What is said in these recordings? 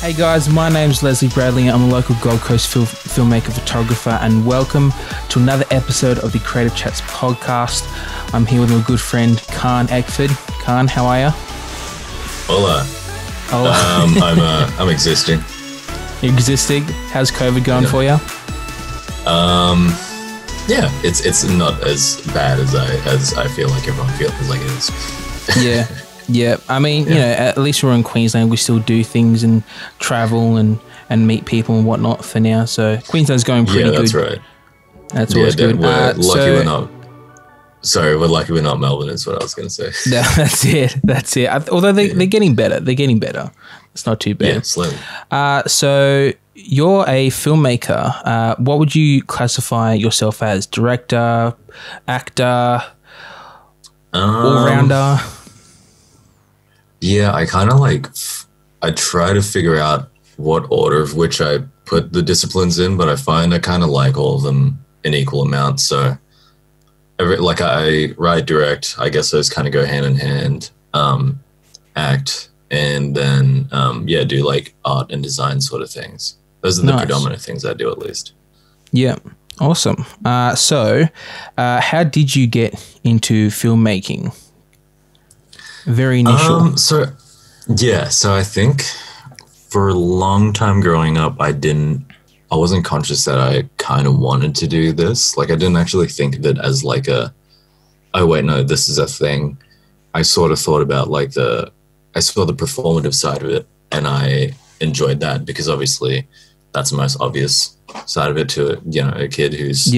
Hey guys, my name's Leslie Bradley. I'm a local Gold Coast filmmaker, photographer, and welcome to another episode of the Creative Chats podcast. I'm here with my good friend Khan Eckford. Khan, how are you? Hola. Hola. I'm existing. You're existing. How's COVID going for you? Yeah, it's not as bad as I feel like everyone feels like it is. Yeah. I mean, you know, at least we're in Queensland. We still do things and travel and meet people and whatnot for now. So Queensland's going pretty good. Yeah, that's right. That's always good. We're lucky we're not. Sorry, we're lucky we're not Melbourne. Is what I was going to say. No, that's it. Although they're getting better. They're getting better. It's not too bad. Yeah, slowly. So you're a filmmaker. What would you classify yourself as? Director, actor, all-rounder? Yeah, I kind of I try to figure out what order of which I put the disciplines in, but I find I kind of like all of them in equal amounts. So I write, direct, I guess those kind of go hand in hand, act, and then, do like art and design sort of things. Those are the predominant things I do, at least. Yeah. Awesome. So how did you get into filmmaking? Very initial. So I think for a long time growing up, I wasn't conscious that I kind of wanted to do this. Like, I didn't actually think of it as like this is a thing. I sort of thought about I saw the performative side of it, and I enjoyed that because obviously that's the most obvious side of it to a kid who's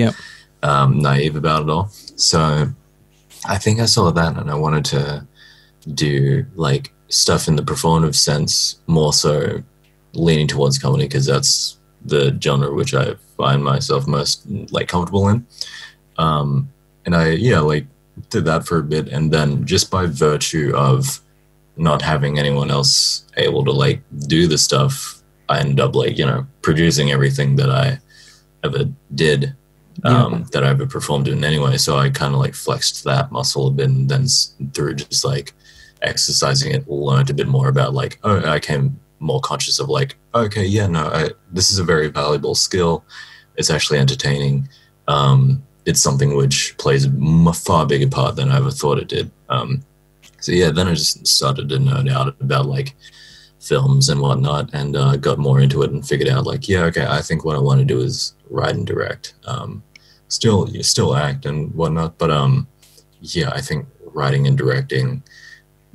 naive about it all. So I think I saw that, and I wanted to do like stuff in the performative sense, more so leaning towards comedy because that's the genre which I find myself most comfortable in. And I did that for a bit, and then just by virtue of not having anyone else able to do the stuff, I ended up producing everything that I ever did, that I ever performed in anyway. So I kind of flexed that muscle a bit, and then through just exercising it, learned a bit more about I became more conscious of this is a very valuable skill. It's actually entertaining. It's something which plays a far bigger part than I ever thought it did. Then I just started to nerd out about films and whatnot, and got more into it and figured out I think what I want to do is write and direct. Still act and whatnot, but I think writing and directing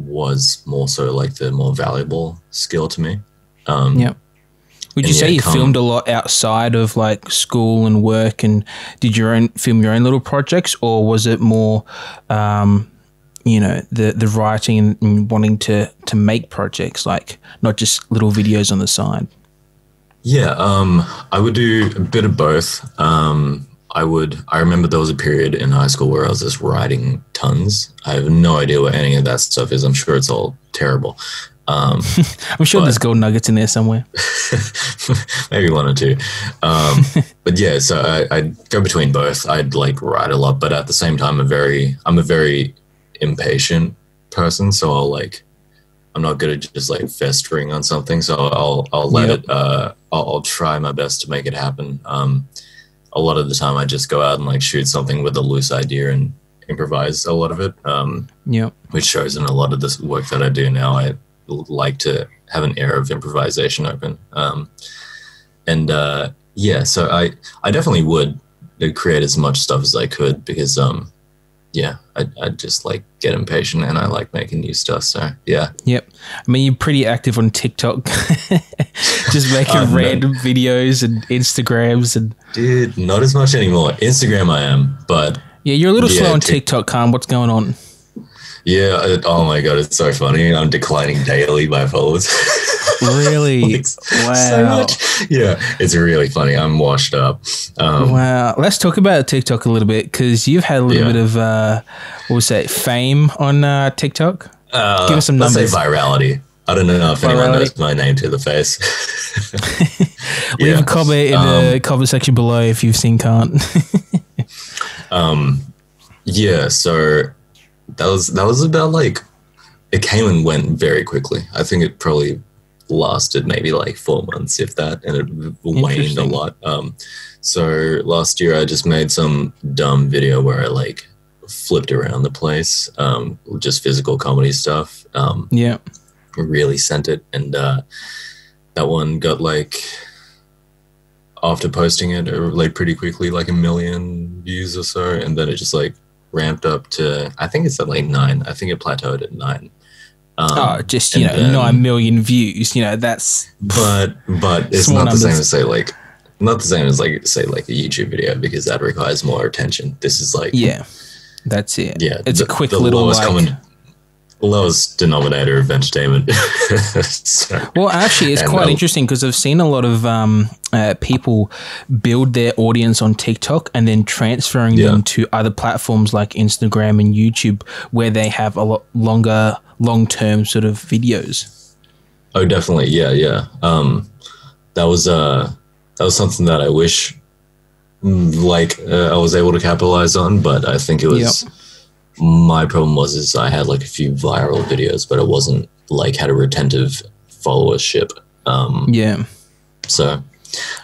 was more so the more valuable skill to me. Would you say you filmed a lot outside of school and work, and did film your own little projects, or was it more the writing and wanting to make projects, not just little videos on the side? I would do a bit of both. I remember there was a period in high school where I was just writing tons. I have no idea what any of that stuff is. I'm sure it's all terrible. I'm sure there's gold nuggets in there somewhere. Maybe one or two. So I'd go between both. I'd write a lot, but at the same time, I'm a very impatient person. So I'm not good at just festering on something. So I'll let it, I'll try my best to make it happen. A lot of the time I just go out and shoot something with a loose idea and improvise a lot of it. Which shows in a lot of this work that I do now. I like to have an air of improvisation open. So I definitely would create as much stuff as I could because, I just get impatient and I like making new stuff. So yeah. Yep. I mean, you're pretty active on TikTok, just making random videos and Instagrams and. Dude, not as much anymore. Instagram I am, but. Yeah, you're a little slow on TikTok, Khan. What's going on? Yeah. Oh my God, it's so funny. I'm declining daily by followers. Really? Wow. So much. Yeah, it's really funny. I'm washed up. Wow. Let's talk about TikTok a little bit because you've had a little bit of, fame on TikTok. Give us some numbers. Let's say virality. I don't know if anyone knows my name to the face. Leave a comment in the comment section below if you've seen Kant. So that was about it came and went very quickly. I think it probably lasted maybe like 4 months, if that, and it waned a lot. So last year I just made some dumb video where I like flipped around the place, just physical comedy stuff. Really sent it, and that one got like, after posting it like pretty quickly, like 1 million views or so, and then it just like ramped up to, I think it's at like 9. I think it plateaued at 9. Just, you know, then, 9 million views, you know, that's... But it's not the same as say like a YouTube video, because that requires more attention. This is like... Yeah, that's it. Yeah. It's a quick little like... lowest denominator of entertainment. So, well, actually, it's quite interesting, because I've seen a lot of people build their audience on TikTok and then transferring them to other platforms like Instagram and YouTube, where they have a lot longer, long-term sort of videos. Oh, definitely. Yeah. That was something that I wish I was able to capitalize on, but I think it was... My problem was I had like a few viral videos, but it wasn't like had a retentive followership. So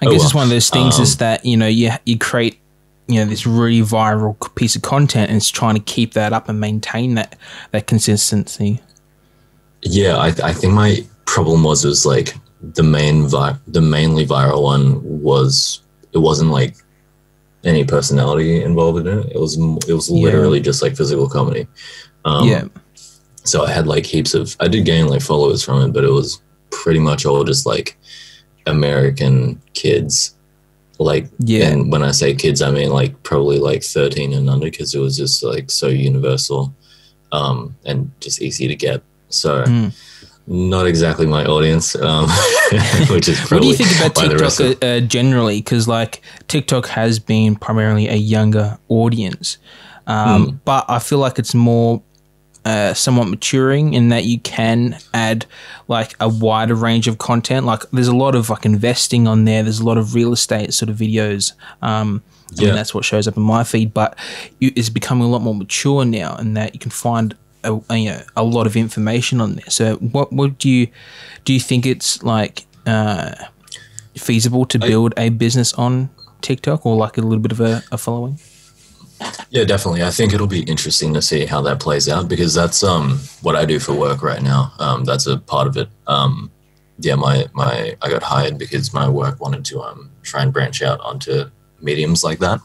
I guess it's one of those things is that, you know, you create, you know, this really viral piece of content, and it's trying to keep that up and maintain that consistency. Yeah, I think my problem was like the mainly viral one was, it wasn't like any personality involved in it. It was literally just like physical comedy. So I had like I did gain like followers from it, but it was pretty much all just like American kids. Like, and when I say kids, I mean like probably like 13 and under, because it was just like so universal, and just easy to get. So not exactly my audience, which is probably... What do you think about TikTok generally? Because like TikTok has been primarily a younger audience, but I feel like it's more somewhat maturing in that you can add like a wider range of content. Like there's a lot of like investing on there. There's a lot of real estate sort of videos. I mean, that's what shows up in my feed, but it's becoming a lot more mature now, in that you can find a lot of information on there. So what do you think it's like feasible to build a business on TikTok, or like a little bit of a following? Yeah, definitely. I think it'll be interesting to see how that plays out, because that's what I do for work right now. That's a part of it. I got hired because my work wanted to try and branch out onto mediums like that.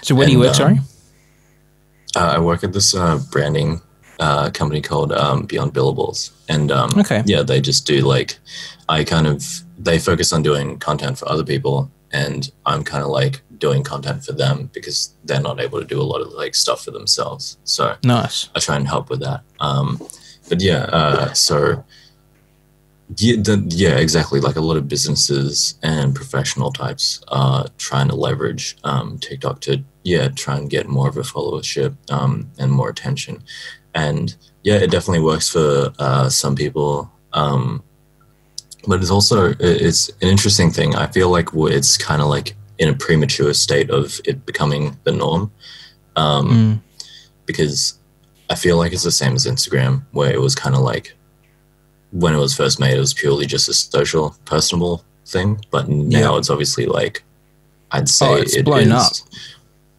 So where do you work, sorry? I work at this branding company called Beyond Billables, and they just do like, they focus on doing content for other people, and I'm kind of like doing content for them, because they're not able to do a lot of like stuff for themselves. So nice. I try and help with that. Exactly. Like a lot of businesses and professional types are trying to leverage TikTok to try and get more of a followership and more attention. And it definitely works for some people. But it's an interesting thing. I feel like it's kind of like in a premature state of it becoming the norm. Because I feel like it's the same as Instagram, where it was kind of like, when it was first made, it was purely just a social, personable thing. But now it's obviously like, I'd say it's blown up.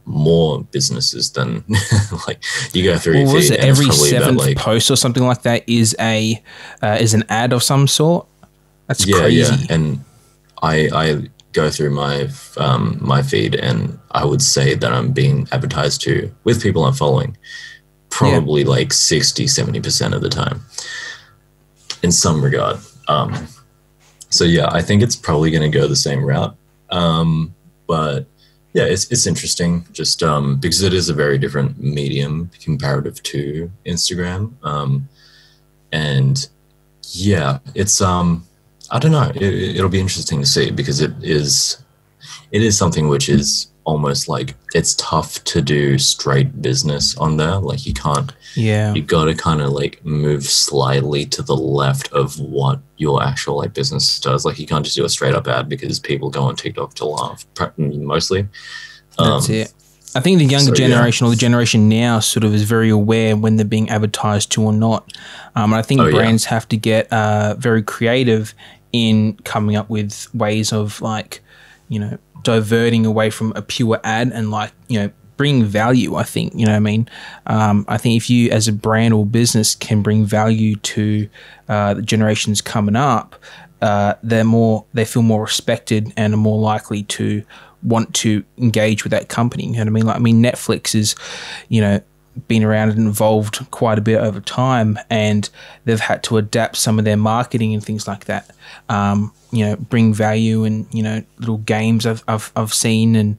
More businesses than like you go through. Well, was it every 7th post or something like that is an ad of some sort? That's crazy. Yeah, and I go through my feed, and I would say that I'm being advertised to with people I'm following probably like 60-70% of the time in some regard. So I think it's probably going to go the same route. But yeah, it's interesting just because it is a very different medium comparative to Instagram. And it's I don't know. It'll be interesting to see, because it is something which is almost like, it's tough to do straight business on there. Like you can't. Yeah. You got to kind of like move slightly to the left of what your actual like business does. Like you can't just do a straight up ad, because people go on TikTok to laugh mostly. That's it. I think the younger So, generation or the generation now sort of is very aware when they're being advertised to or not. And I think brands have to get very creative in coming up with ways of like, you know, diverting away from a pure ad and like, you know, bring value. I think, you know what I mean? I think if you as a brand or business can bring value to the generations coming up, they feel more respected and are more likely to want to engage with that company. You know what I mean? Like, I mean, Netflix is, you know, been around and evolved quite a bit over time, and they've had to adapt some of their marketing and things like that. You know, bring value and, you know, little games I've seen and,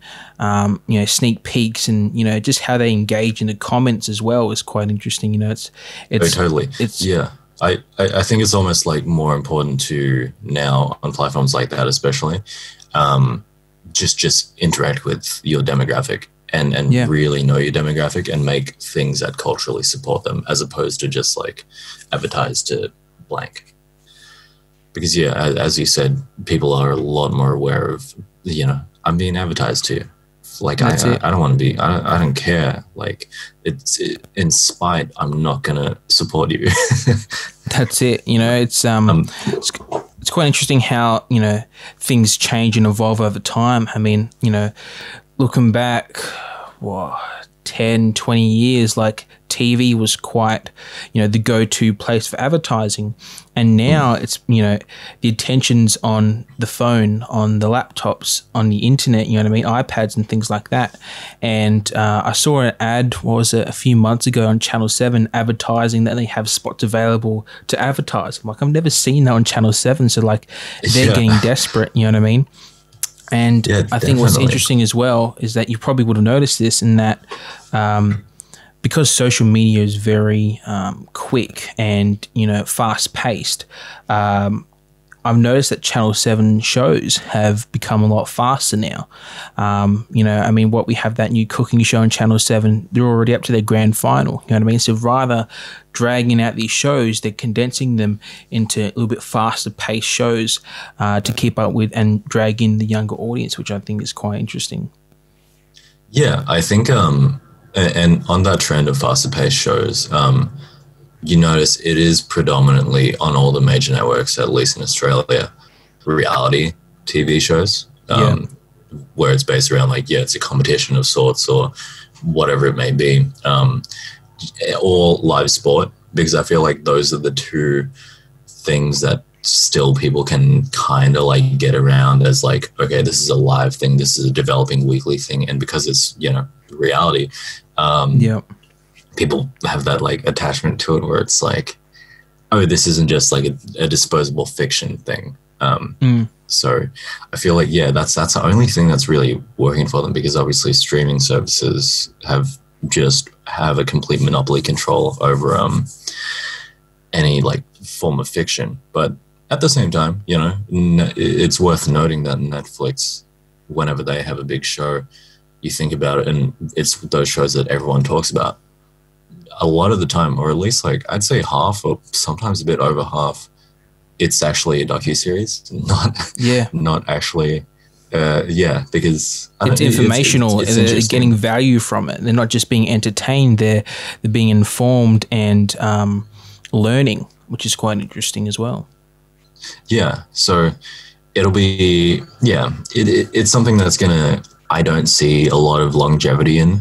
you know, sneak peeks and, you know, just how they engage in the comments as well is quite interesting. You know, it's totally. Yeah. I think it's almost like more important to now on platforms like that, especially, just interact with your demographic and really know your demographic and make things that culturally support them, as opposed to just like advertise to blank. Because as you said, people are a lot more aware of, you know, I'm being advertised to. Like, I don't want to be, I don't care. Like, in spite, I'm not going to support you. That's it. You know, it's quite interesting how, you know, things change and evolve over time. I mean, you know, looking back, 10, 20 years, like TV was quite, you know, the go-to place for advertising. And now it's, you know, the attention's on the phone, on the laptops, on the internet, you know what I mean, iPads and things like that. And I saw an ad, a few months ago on Channel 7 advertising that they have spots available to advertise. I'm like, I've never seen that on Channel 7. So like they're getting desperate, you know what I mean? And I think what's interesting as well is that you probably would have noticed this in that because social media is very quick and, you know, fast paced, I've noticed that Channel 7 shows have become a lot faster now. You know, I mean, we have that new cooking show on Channel 7, they're already up to their grand final, you know what I mean? So rather dragging out these shows, they're condensing them into a little bit faster paced shows to keep up with and drag in the younger audience, which I think is quite interesting. Yeah, I think, and on that trend of faster paced shows, you notice it is predominantly on all the major networks, at least in Australia, reality TV shows, where it's based around like, it's a competition of sorts or whatever it may be, or live sport, because I feel like those are the two things that still people can kind of like get around as like, okay, this is a live thing, this is a developing weekly thing, and because it's, you know, reality, people have that like attachment to it where it's like, oh, this isn't just like a disposable fiction thing. So I feel like, that's the only thing that's really working for them, because obviously streaming services have a complete monopoly control over any like form of fiction. But at the same time, you know, it's worth noting that Netflix, whenever they have a big show, you think about it, and it's those shows that everyone talks about. A lot of the time, or at least like I'd say half, or sometimes a bit over half, it's actually a docuseries, not actually, because it's informational. They're getting value from it. They're not just being entertained. They're being informed and learning, which is quite interesting as well. Yeah, so it'll be it's something that's gonna. I don't see a lot of longevity in,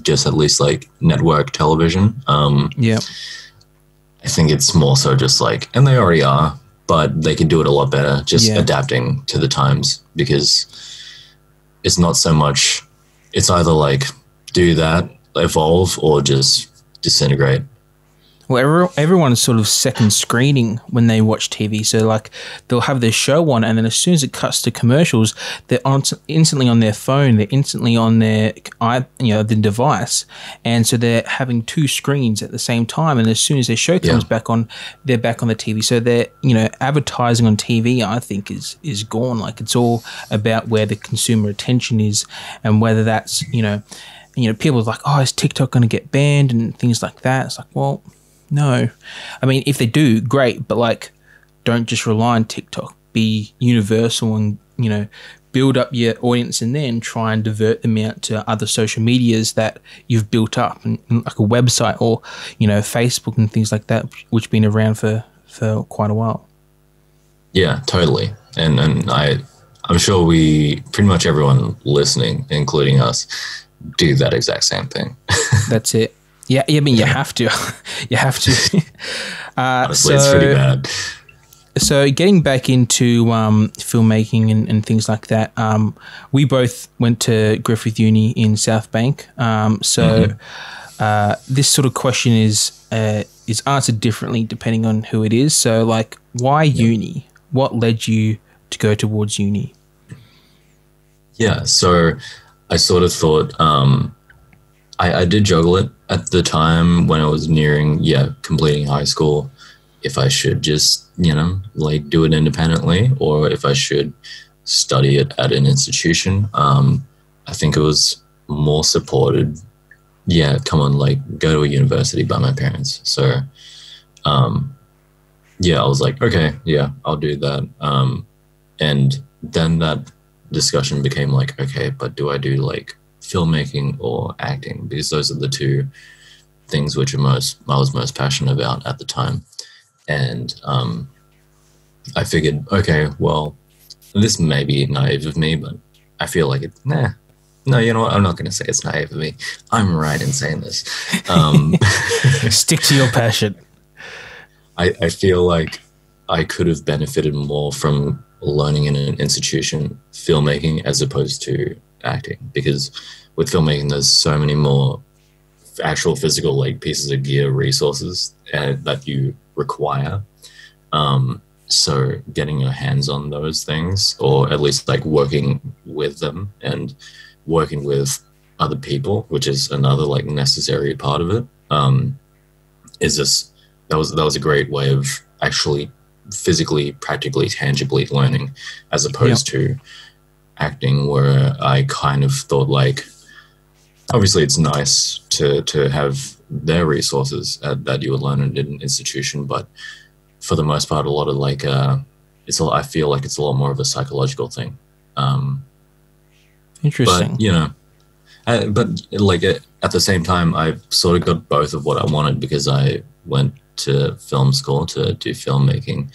just at least like network television. I think it's more so just like, and they already are, but they could do it a lot better, just adapting to the times, because it's not so much, it's either like do that, evolve, or just disintegrate. Well, everyone's sort of second screening when they watch TV. So, like, they'll have their show on, and then as soon as it cuts to commercials, they're instantly on their phone. They're instantly on their, the device, and so they're having two screens at the same time. And as soon as their show comes back on, they're back on the TV. So they're, advertising on TV, I think, is gone. Like, it's all about where the consumer attention is, and whether that's people are like, oh, is TikTok going to get banned and things like that? It's like, well, no. I mean, if they do, great, but like, don't just rely on TikTok. Be universal and, build up your audience and then try and divert them out to other social medias that you've built up, and like a website or, Facebook and things like that, which have been around for quite a while. Yeah, totally. And I'm sure pretty much everyone listening, including us, do that exact same thing. That's it. Yeah, I mean, you have to. You have to. Honestly, it's pretty bad. So getting back into filmmaking and things like that, we both went to Griffith Uni in South Bank. This sort of question is answered differently depending on who it is. So, like, why uni? What led you to go towards uni? Yeah, so I sort of thought I did juggle it at the time when I was nearing completing high school, if I should just do it independently or if I should study it at an institution. I think it was more supported, come on, go to a university by my parents. So I was like, okay, I'll do that. And then that discussion became like, okay, but do I do like filmmaking or acting? Because those are the two things which I was most passionate about at the time. And I figured, okay, well, this may be naive of me, but I feel like no, you know what? I'm not going to say it's naive of me. I'm right in saying this. Stick to your passion. I feel like I could have benefited more from learning in an institution filmmaking as opposed to acting, because with filmmaking there's so many more actual physical pieces of gear, resources that you require. So getting your hands on those things, or at least working with them and working with other people, which is another necessary part of it, is just that was a great way of actually physically, practically, tangibly learning, as opposed to acting, where I kind of thought obviously it's nice to have their resources that you would learn in an institution, but for the most part, a lot of I feel like it's a lot more of a psychological thing. Interesting. But at the same time, I sort of got both of what I wanted, because I went to film school to do filmmaking.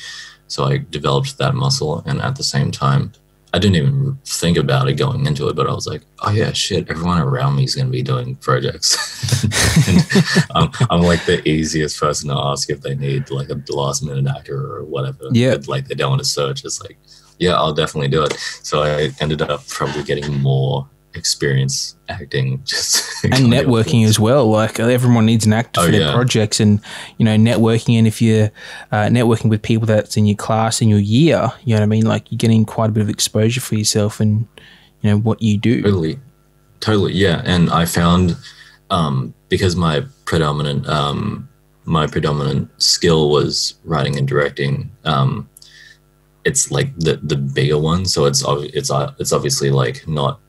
So I developed that muscle, and at the same time, I didn't even think about it going into it, but I was like, oh yeah, shit, everyone around me is going to be doing projects. And I'm the easiest person to ask if they need a last minute actor or whatever. Yeah. But, they don't want to search. It's I'll definitely do it. So I ended up probably getting more experience acting, and networking as well. Everyone needs an actor for their projects, and networking. And if you're networking with people that's in your class in your year, you know what I mean, you're getting quite a bit of exposure for yourself and what you do. Totally, yeah. And I found because my predominant skill was writing and directing, it's the bigger one, so it's obviously not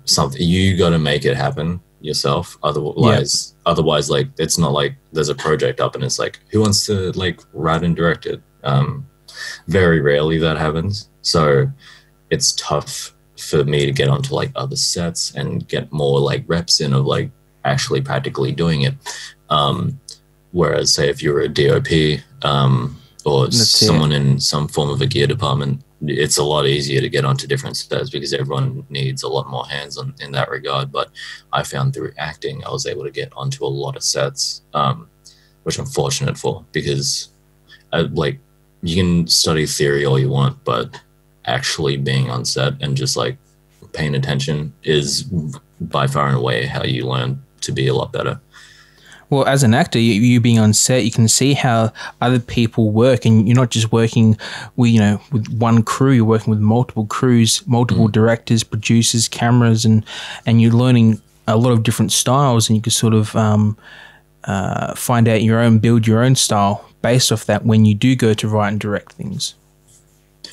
something you got to make it happen yourself. Otherwise, it's not there's a project up and it's who wants to write and direct it. Very rarely that happens, so it's tough for me to get onto other sets and get more reps in of actually practically doing it. Whereas say if you're a DOP or someone in some form of a gear department, it's a lot easier to get onto different sets because everyone needs a lot more hands on in that regard. But I found through acting, I was able to get onto a lot of sets, which I'm fortunate for, because you can study theory all you want, but actually being on set and just paying attention is by far and away how you learn to be a lot better. Well, as an actor, you being on set, you can see how other people work, and you're not just working with one crew. You're working with multiple crews, multiple directors, producers, cameras, and you're learning a lot of different styles, and you can sort of find out build your own style based off that when you do go to write and direct things.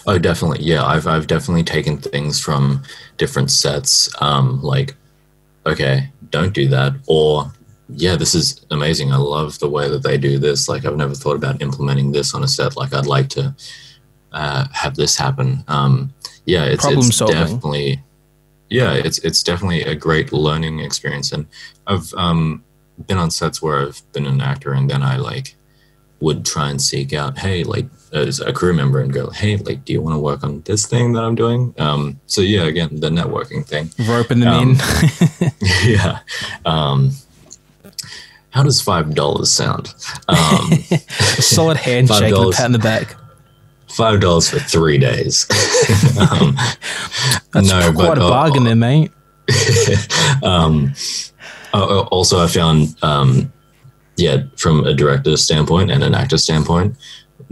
Oh, definitely. Yeah, I've definitely taken things from different sets. Okay, don't do that, or yeah, this is amazing. I love the way that they do this. I've never thought about implementing this on a set. I'd like to have this happen. It's Problem it's solving. definitely it's definitely a great learning experience. And I've been on sets where I've been an actor, and then I like would try and seek out, hey, like as a crew member, and go, hey, like, do you want to work on this thing that I'm doing? So yeah, again, the networking thing. Roping them in. Yeah. How does $5 sound? A solid handshake and a pat in the back. $5 for 3 days. That's quite a bargain there, mate. Also, I found, from a director standpoint and an actor standpoint,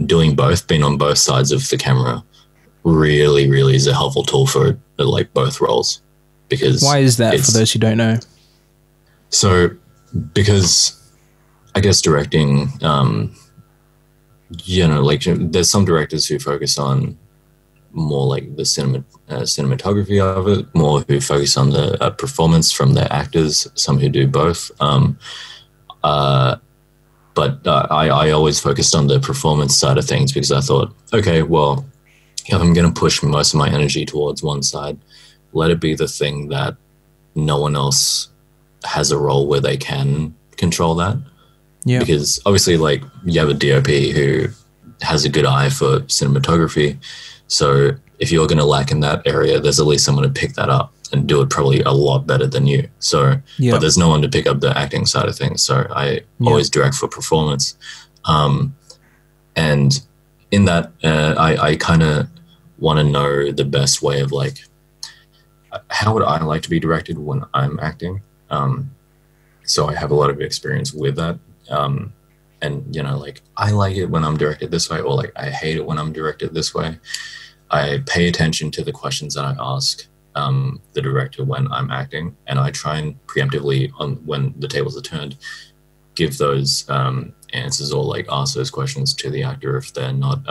doing both, being on both sides of the camera, really, really is a helpful tool for like both roles. Because why is that, for those who don't know? So, because I guess directing, there's some directors who focus on more like the cinematography of it, more who focus on the performance from their actors, some who do both. But I always focused on the performance side of things, because I thought, okay, well, if I'm going to push most of my energy towards one side, let it be the thing that no one else has a role where they can control that. Yeah. Because obviously, like, you have a DOP who has a good eye for cinematography. So if you're going to lack in that area, there's at least someone to pick that up and do it probably a lot better than you. So, but there's no one to pick up the acting side of things. So I always direct for performance. And in that, I kind of want to know the best way of, like, how would I like to be directed when I'm acting? So I have a lot of experience with that. And, like, I like it when I'm directed this way, or like, I hate it when I'm directed this way. I pay attention to the questions that I ask the director when I'm acting, and I try and preemptively, when the tables are turned, give those answers, or like ask those questions to the actor if they're not,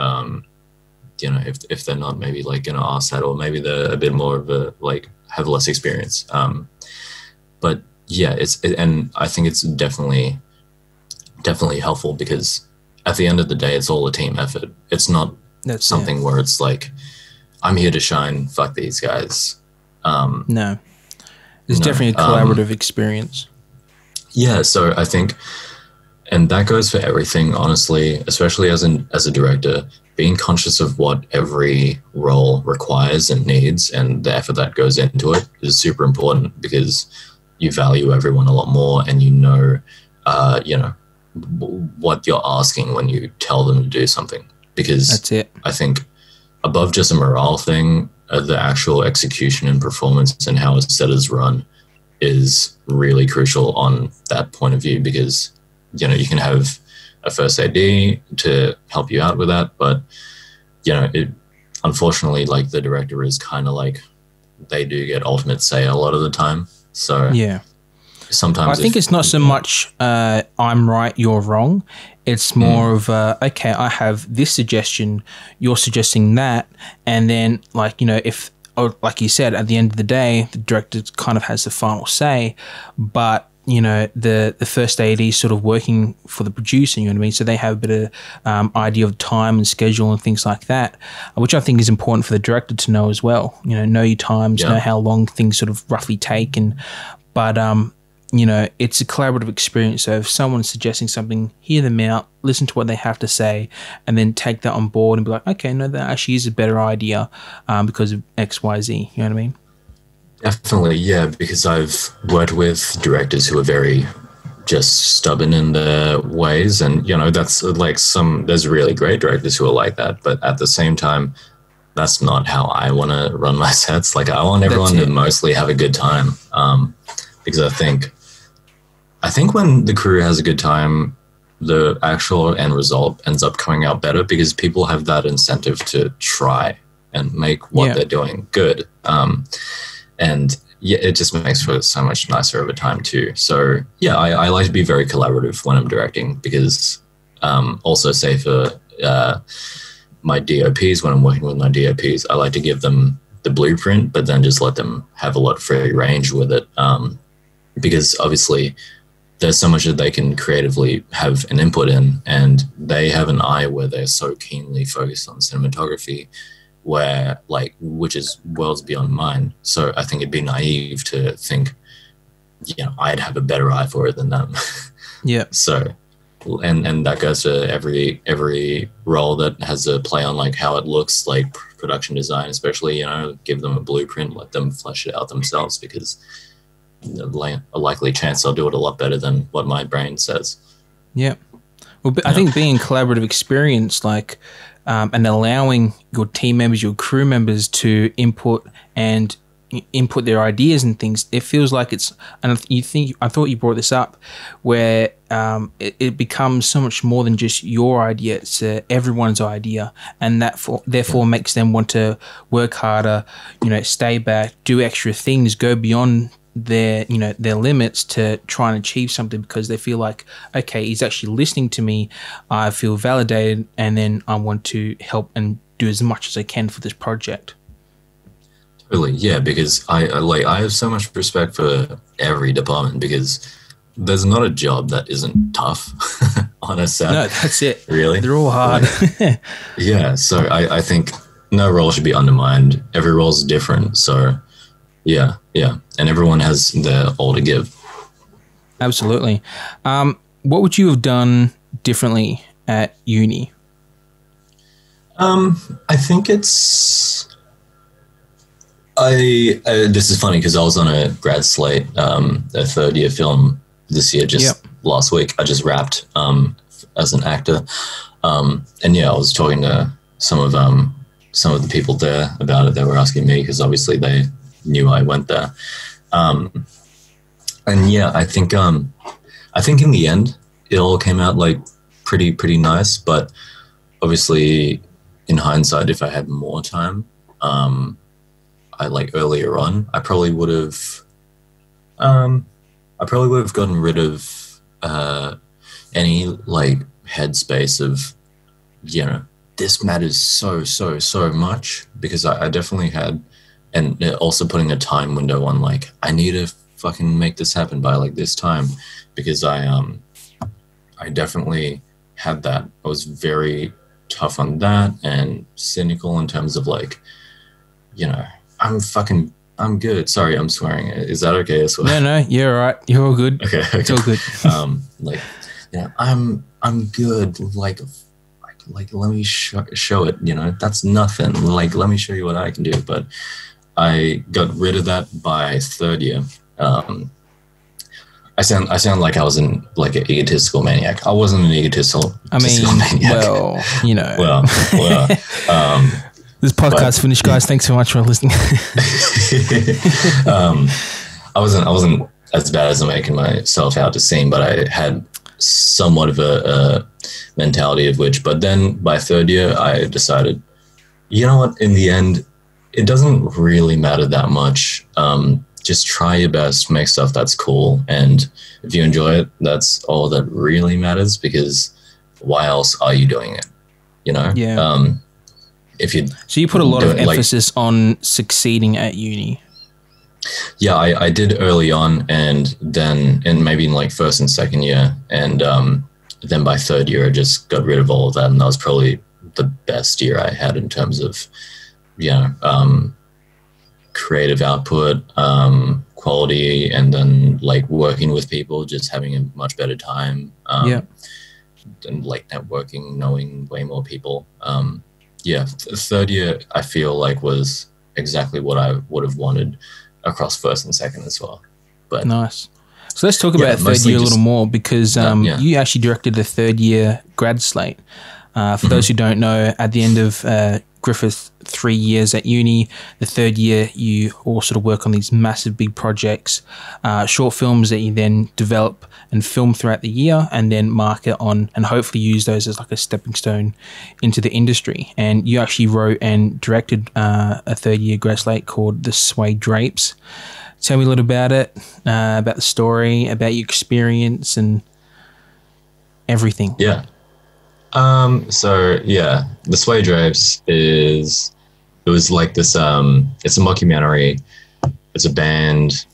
if they're not maybe like going to ask that, or maybe they're a bit more of a, like, have less experience. But yeah, and I think it's definitely helpful, because at the end of the day, it's all a team effort. It's not something where it's like, I'm here to shine, fuck these guys. No, it's definitely a collaborative experience. Yeah, so I think, and that goes for everything, honestly, especially as a director, being conscious of what every role requires and needs, and the effort that goes into it is super important, because you value everyone a lot more, and what you're asking when you tell them to do something. Because that's it. I think above just a morale thing, the actual execution and performance and how a set is run is really crucial on that point of view, because you can have a first AD to help you out with that, but it unfortunately, like, the director is kind of like, they do get ultimate say a lot of the time. So yeah, sometimes I think it's not so much I'm right, you're wrong. It's more of okay, I have this suggestion, you're suggesting that, and then, like, if, or like you said, at the end of the day, the director kind of has the final say, but the first AD is sort of working for the producer, you know what I mean? So they have a bit of idea of time and schedule and things like that, which I think is important for the director to know as well. Know your times, know how long things sort of roughly take, but it's a collaborative experience. So if someone's suggesting something, hear them out, listen to what they have to say, and then take that on board and be like, okay, no, that actually is a better idea because of X, Y, Z. You know what I mean? Definitely, yeah, because I've worked with directors who are very just stubborn in their ways, and that's like there's really great directors who are like that, but at the same time, that's not how I want to run my sets. Like, I want everyone to mostly have a good time, because I think when the crew has a good time, the actual end result ends up coming out better, because people have that incentive to try and make what they're doing good. And yeah, it just makes for so much nicer over time too. So yeah, I like to be very collaborative when I'm directing, because also say for my DOPs, when I'm working with my DOPs, I like to give them the blueprint, but then just let them have a lot of free range with it. Because obviously there's so much that they can creatively have an input in, and they have an eye where they're so keenly focused on cinematography, where like, which is worlds beyond mine. So I think it'd be naive to think, you know, I'd have a better eye for it than them. Yeah. So, and that goes to every role that has a play on like how it looks, like production design, especially, you know, give them a blueprint, let them flesh it out themselves, because a likely chance they'll do it a lot better than what my brain says. Yeah. Well, I think being collaborative experience, like, and allowing your team members, your crew members to input their ideas and things, it feels like it's, and I thought you brought this up, where it becomes so much more than just your idea. It's everyone's idea, and that therefore makes them want to work harder, you know, stay back, do extra things, go beyond their limits to try and achieve something, because they feel like, okay, he's actually listening to me, I feel validated, and then I want to help and do as much as I can for this project. Really, yeah, because I have so much respect for every department, because there's not a job that isn't tough on a set. No, that's it. Really, they're all hard. Yeah, so I think no role should be undermined. Every role's different, so yeah, and everyone has their all to give. Absolutely. What would you have done differently at uni? I think this is funny because I was on a grad slate, a third year film this year, last week. I just wrapped as an actor, and yeah, I was talking to some of the people there about it. They were asking me because obviously they knew I went there, and yeah, I think in the end it all came out like pretty nice. But obviously, in hindsight, if I had more time, earlier on, I probably would have gotten rid of any like headspace of, you know, this matters so much, because I definitely had, and also putting a time window on, like, I need to fucking make this happen by like this time, because I definitely had that. I was very tough on that and cynical in terms of like, you know, I'm good. Sorry, I'm swearing. Is that okay as well? No, you're all right. You're all good. Okay. It's all good. Like, you know, I'm good. Like, let me show it. You know, that's nothing. Like, let me show you what I can do. But I got rid of that by third year. I sound like I was an egotistical maniac. I wasn't an egotistical maniac. Well, you know. Well. This podcast finished, guys. Thanks so much for listening. I wasn't as bad as I'm making myself out to seem, but I had somewhat of a mentality of which. But then by third year, I decided, you know what? In the end, it doesn't really matter that much. Just try your best, make stuff that's cool, and if you enjoy it, that's all that really matters. Because why else are you doing it? You know? Yeah. So you put a lot of emphasis on succeeding at uni. Yeah, I did early on, and then maybe in like first and second year, and then by third year I just got rid of all of that, and that was probably the best year I had in terms of, you know, creative output, quality, and then like working with people, just having a much better time. And like networking, knowing way more people. Yeah, third year I feel like was exactly what I would have wanted across first and second as well. But nice. So let's talk about third year a little more, because you actually directed the third year grad slate. For those who don't know, at the end of Griffith 3 years at uni, the third year you all sort of work on these massive big projects, short films that you then develop and film throughout the year, and then market on and hopefully use those as like a stepping stone into the industry. And you actually wrote and directed a third year grad slate called The Suede Drapes. Tell me a little about it, about the story, about your experience and everything. Yeah. So yeah, The Suede Drapes was like this, it's a mockumentary. It's a band,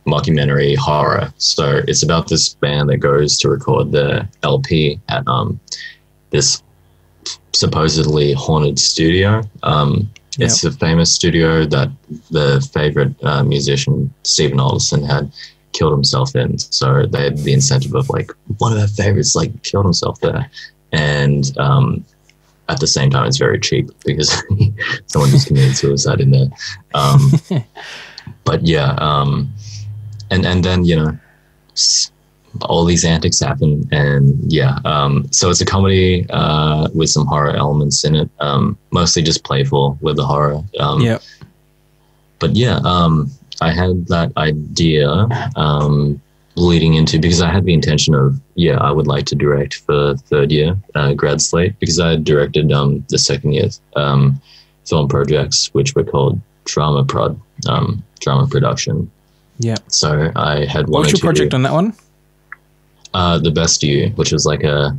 mockumentary horror. So it's about this band that goes to record the LP at this supposedly haunted studio. It's a famous studio that the favorite musician Stephen Alderson had killed himself in. So they had the incentive of like, one of our favorites like killed himself there. And at the same time, it's very cheap because someone just committed suicide in there. But yeah, and then, you know, all these antics happen, and yeah, so it's a comedy with some horror elements in it, mostly just playful with the horror. But yeah, I had that idea leading into, because I had the intention of, I would like to direct for third year grad slate, because I had directed the second year film projects, which were called drama production. Yeah. So I had one. What's your project on that one? The Best You, which was like a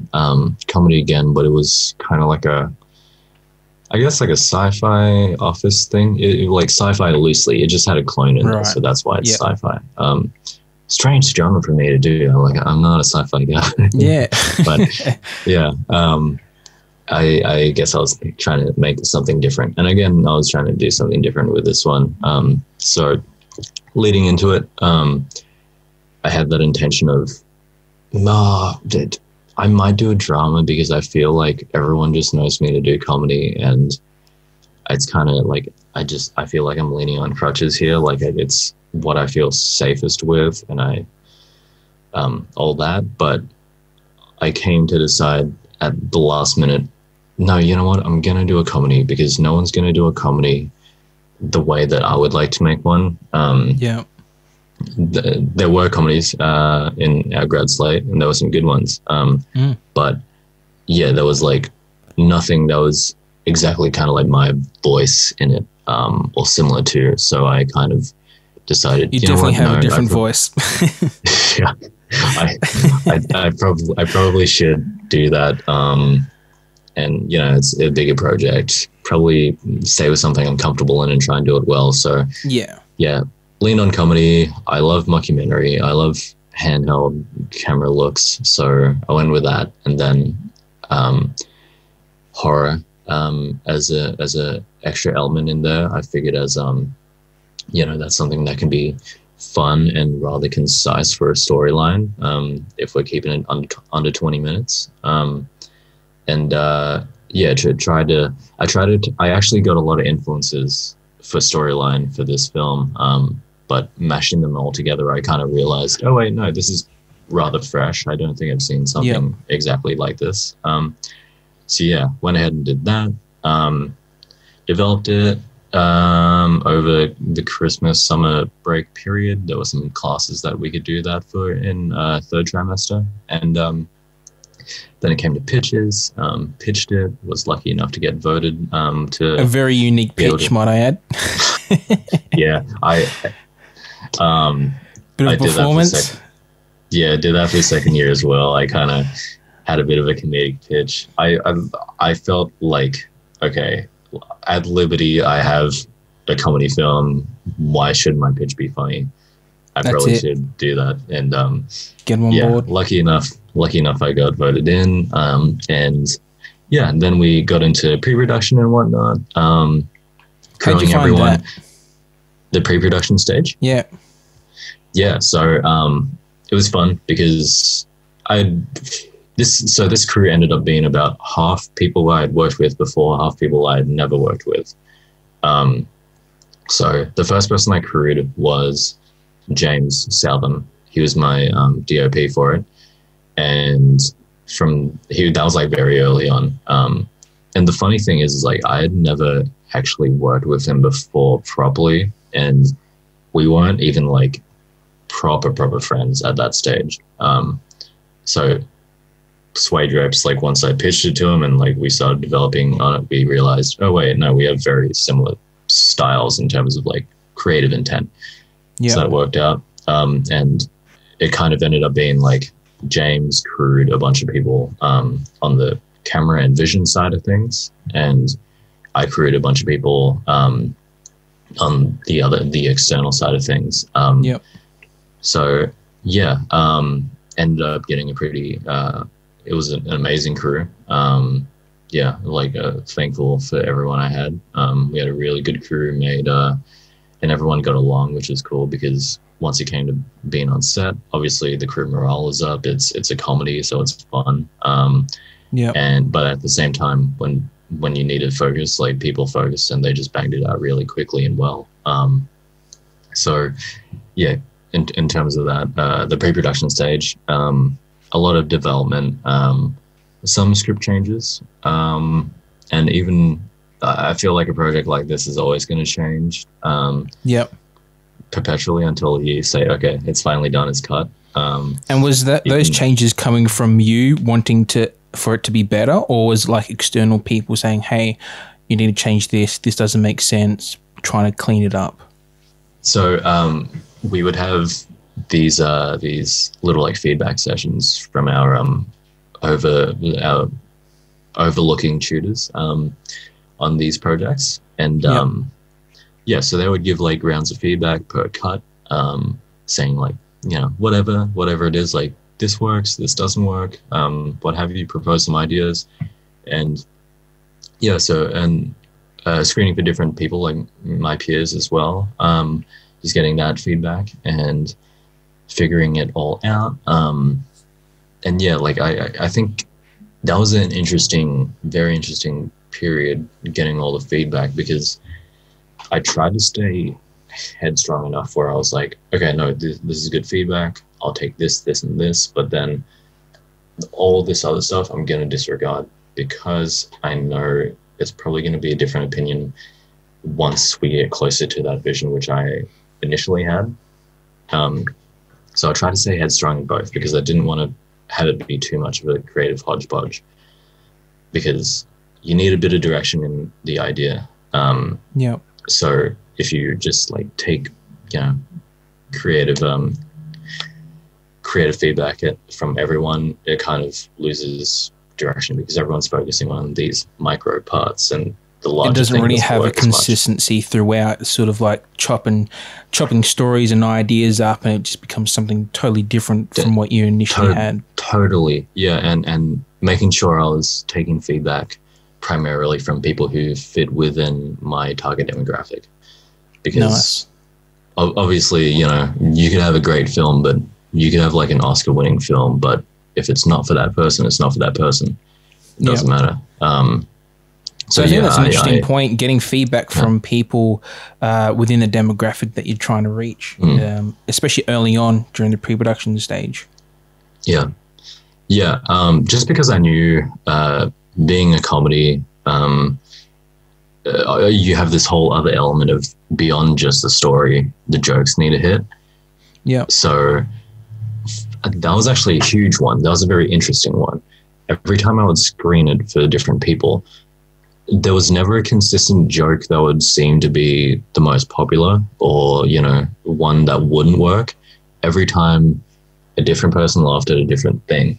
comedy again, but it was kind of like I guess like a sci-fi office thing. It like sci-fi loosely. It just had a clone in it, so that's why it's sci-fi. Strange genre for me to do. I'm not a sci-fi guy. Yeah. But yeah, I guess I was trying to make something different. And again, I was trying to do something different with this one. So leading into it, I had that intention of, I might do a drama because I feel like everyone just knows me to do comedy, and it's kind of like I feel like I'm leaning on crutches here. Like it's what I feel safest with, and all that. But I came to decide at the last minute, no, you know what? I'm gonna do a comedy because no one's gonna do a comedy the way that I would like to make one. There were comedies in our grad slate, and there were some good ones. But yeah, there was like nothing that was exactly kind of like my voice in it, or similar to. So I kind of decided you definitely have a different voice. Yeah, I probably should do that. And you know, it's a bigger project. Probably stay with something I'm comfortable in and try and do it well. So yeah. Lean on comedy. I love mockumentary. I love handheld camera looks. So I went with that, and then horror as a extra element in there. I figured as you know, that's something that can be fun and rather concise for a storyline, if we're keeping it under 20 minutes. I actually got a lot of influences for storyline for this film, but mashing them all together, I kind of realized, oh wait, no, this is rather fresh. I don't think I've seen something exactly like this. So yeah, went ahead and did that. Developed it over the Christmas summer break period. There were some classes that we could do that for in third trimester, and then it came to pitches. Pitched it. Was lucky enough to get voted to a very unique pitch, might I add. Yeah, bit of performance. Did that for the second year as well. I kind of had a bit of a comedic pitch. I felt like, okay, at Liberty, I have a comedy film. Why shouldn't my pitch be funny? I probably should do that. And get them on board. Lucky enough, I got voted in. And then we got into pre-production and whatnot. How'd you find that? The pre-production stage? Yeah. So it was fun because this crew ended up being about half people I had worked with before, half people I had never worked with. So the first person I crewed was James Southam. He was my DOP for it, and that was like very early on. And the funny thing is like I had never actually worked with him before properly, and we weren't even like proper friends at that stage. So Suede Drapes, like once I pitched it to him and like we started developing on it, we realized, oh wait, no, we have very similar styles in terms of like creative intent. So that worked out. And it kind of ended up being like James crewed a bunch of people on the camera and vision side of things, and I crewed a bunch of people on the external side of things. So yeah, ended up getting a pretty. It was an amazing crew. Yeah, like thankful for everyone I had. We had a really good crew made, and everyone got along, which is cool because once it came to being on set, obviously the crew morale is up. It's a comedy, so it's fun. Yeah. And but at the same time, when you needed focus, like people focused and they just banged it out really quickly and well. So yeah, in terms of that, the pre-production stage, a lot of development, some script changes, and even I feel like a project like this is always going to change. Yep. Perpetually until you say, okay, it's finally done, it's cut. And was that those changes coming from you wanting for it to be better, or was like external people saying, hey, you need to change this doesn't make sense, trying to clean it up? So we would have these little like feedback sessions from our overlooking tutors on these projects, and yeah, so they would give like rounds of feedback per cut, saying like, you know, whatever it is, like this works, this doesn't work, what have you, propose some ideas. And yeah, so, and screening for different people, like my peers as well, just getting that feedback and figuring it all out. And yeah, like I think that was an very interesting period, getting all the feedback, because I tried to stay headstrong enough where I was like, okay, no, this is good feedback, I'll take this and this, but then all this other stuff I'm going to disregard, because I know it's probably going to be a different opinion once we get closer to that vision which I initially had. So I tried to stay headstrong in both, because I didn't want to have it be too much of a creative hodgepodge, because you need a bit of direction in the idea. Yeah. So if you just like take, you know, creative feedback from everyone, it kind of loses direction, because everyone's focusing on these micro parts, and the larger it doesn't really have a work as much. consistency throughout. It's sort of like chopping stories and ideas up, and it just becomes something totally different from what you initially had. Totally, yeah, and making sure I was taking feedback primarily from people who fit within my target demographic, because obviously, you know, you could have a great film, but you could have like an Oscar-winning film, but if it's not for that person, it's not for that person. It doesn't matter. So I think that's an interesting point, getting feedback from people within the demographic that you're trying to reach, especially early on during the pre-production stage. Yeah. Just because I knew being a comedy, you have this whole other element of beyond just the story, the jokes need a hit. Yeah. So that was actually a huge one. That was a very interesting one. Every time I would screen it for different people, there was never a consistent joke that would seem to be the most popular, or, you know, one that wouldn't work. Every time a different person laughed at a different thing.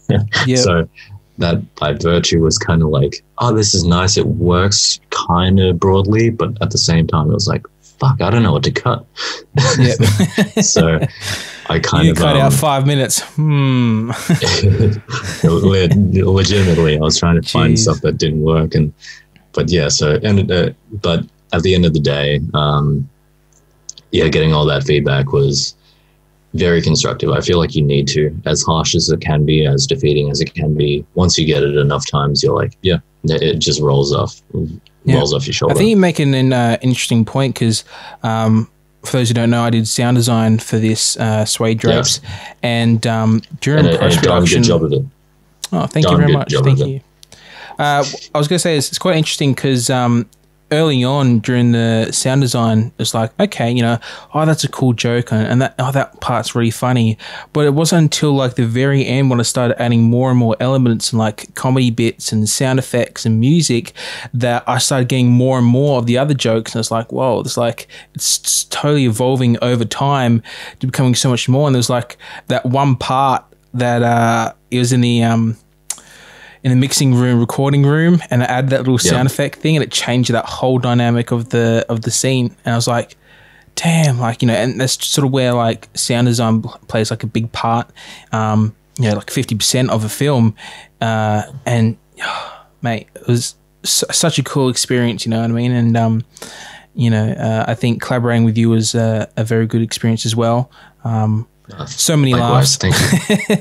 Yep. So that by virtue was kind of like, oh, this is nice. It works kind of broadly, but at the same time, it was like, fuck, I don't know what to cut. Yep. So I kind of cut out 5 minutes. Legitimately, I was trying to find stuff that didn't work, but at the end of the day, getting all that feedback was very constructive. I feel like you need to, as harsh as it can be, as defeating as it can be, once you get it enough times, you're like, yeah, it just rolls off your shoulder. I think you're making an interesting point, because for those who don't know, I did sound design for this Suede Drapes, and during post-production, good job of it. Oh, thank you very much. Thank you. I was going to say it's quite interesting, because early on during the sound design, it's like, okay, you know, oh, that's a cool joke, and that part's really funny. But it wasn't until like the very end, when I started adding more and more elements and like comedy bits and sound effects and music, that I started getting more and more of the other jokes. And it's like, whoa, it's totally evolving over time to becoming so much more. And there's like that one part that it was in the mixing room, recording room, and I added that little sound effect thing, and it changed that whole dynamic of the scene. And I was like, damn, like, and that's sort of where like sound design plays like a big part, like 50% of a film. And mate, it was such a cool experience, you know what I mean? And, I think collaborating with you was a very good experience as well. So many Likewise, laughs. thank you.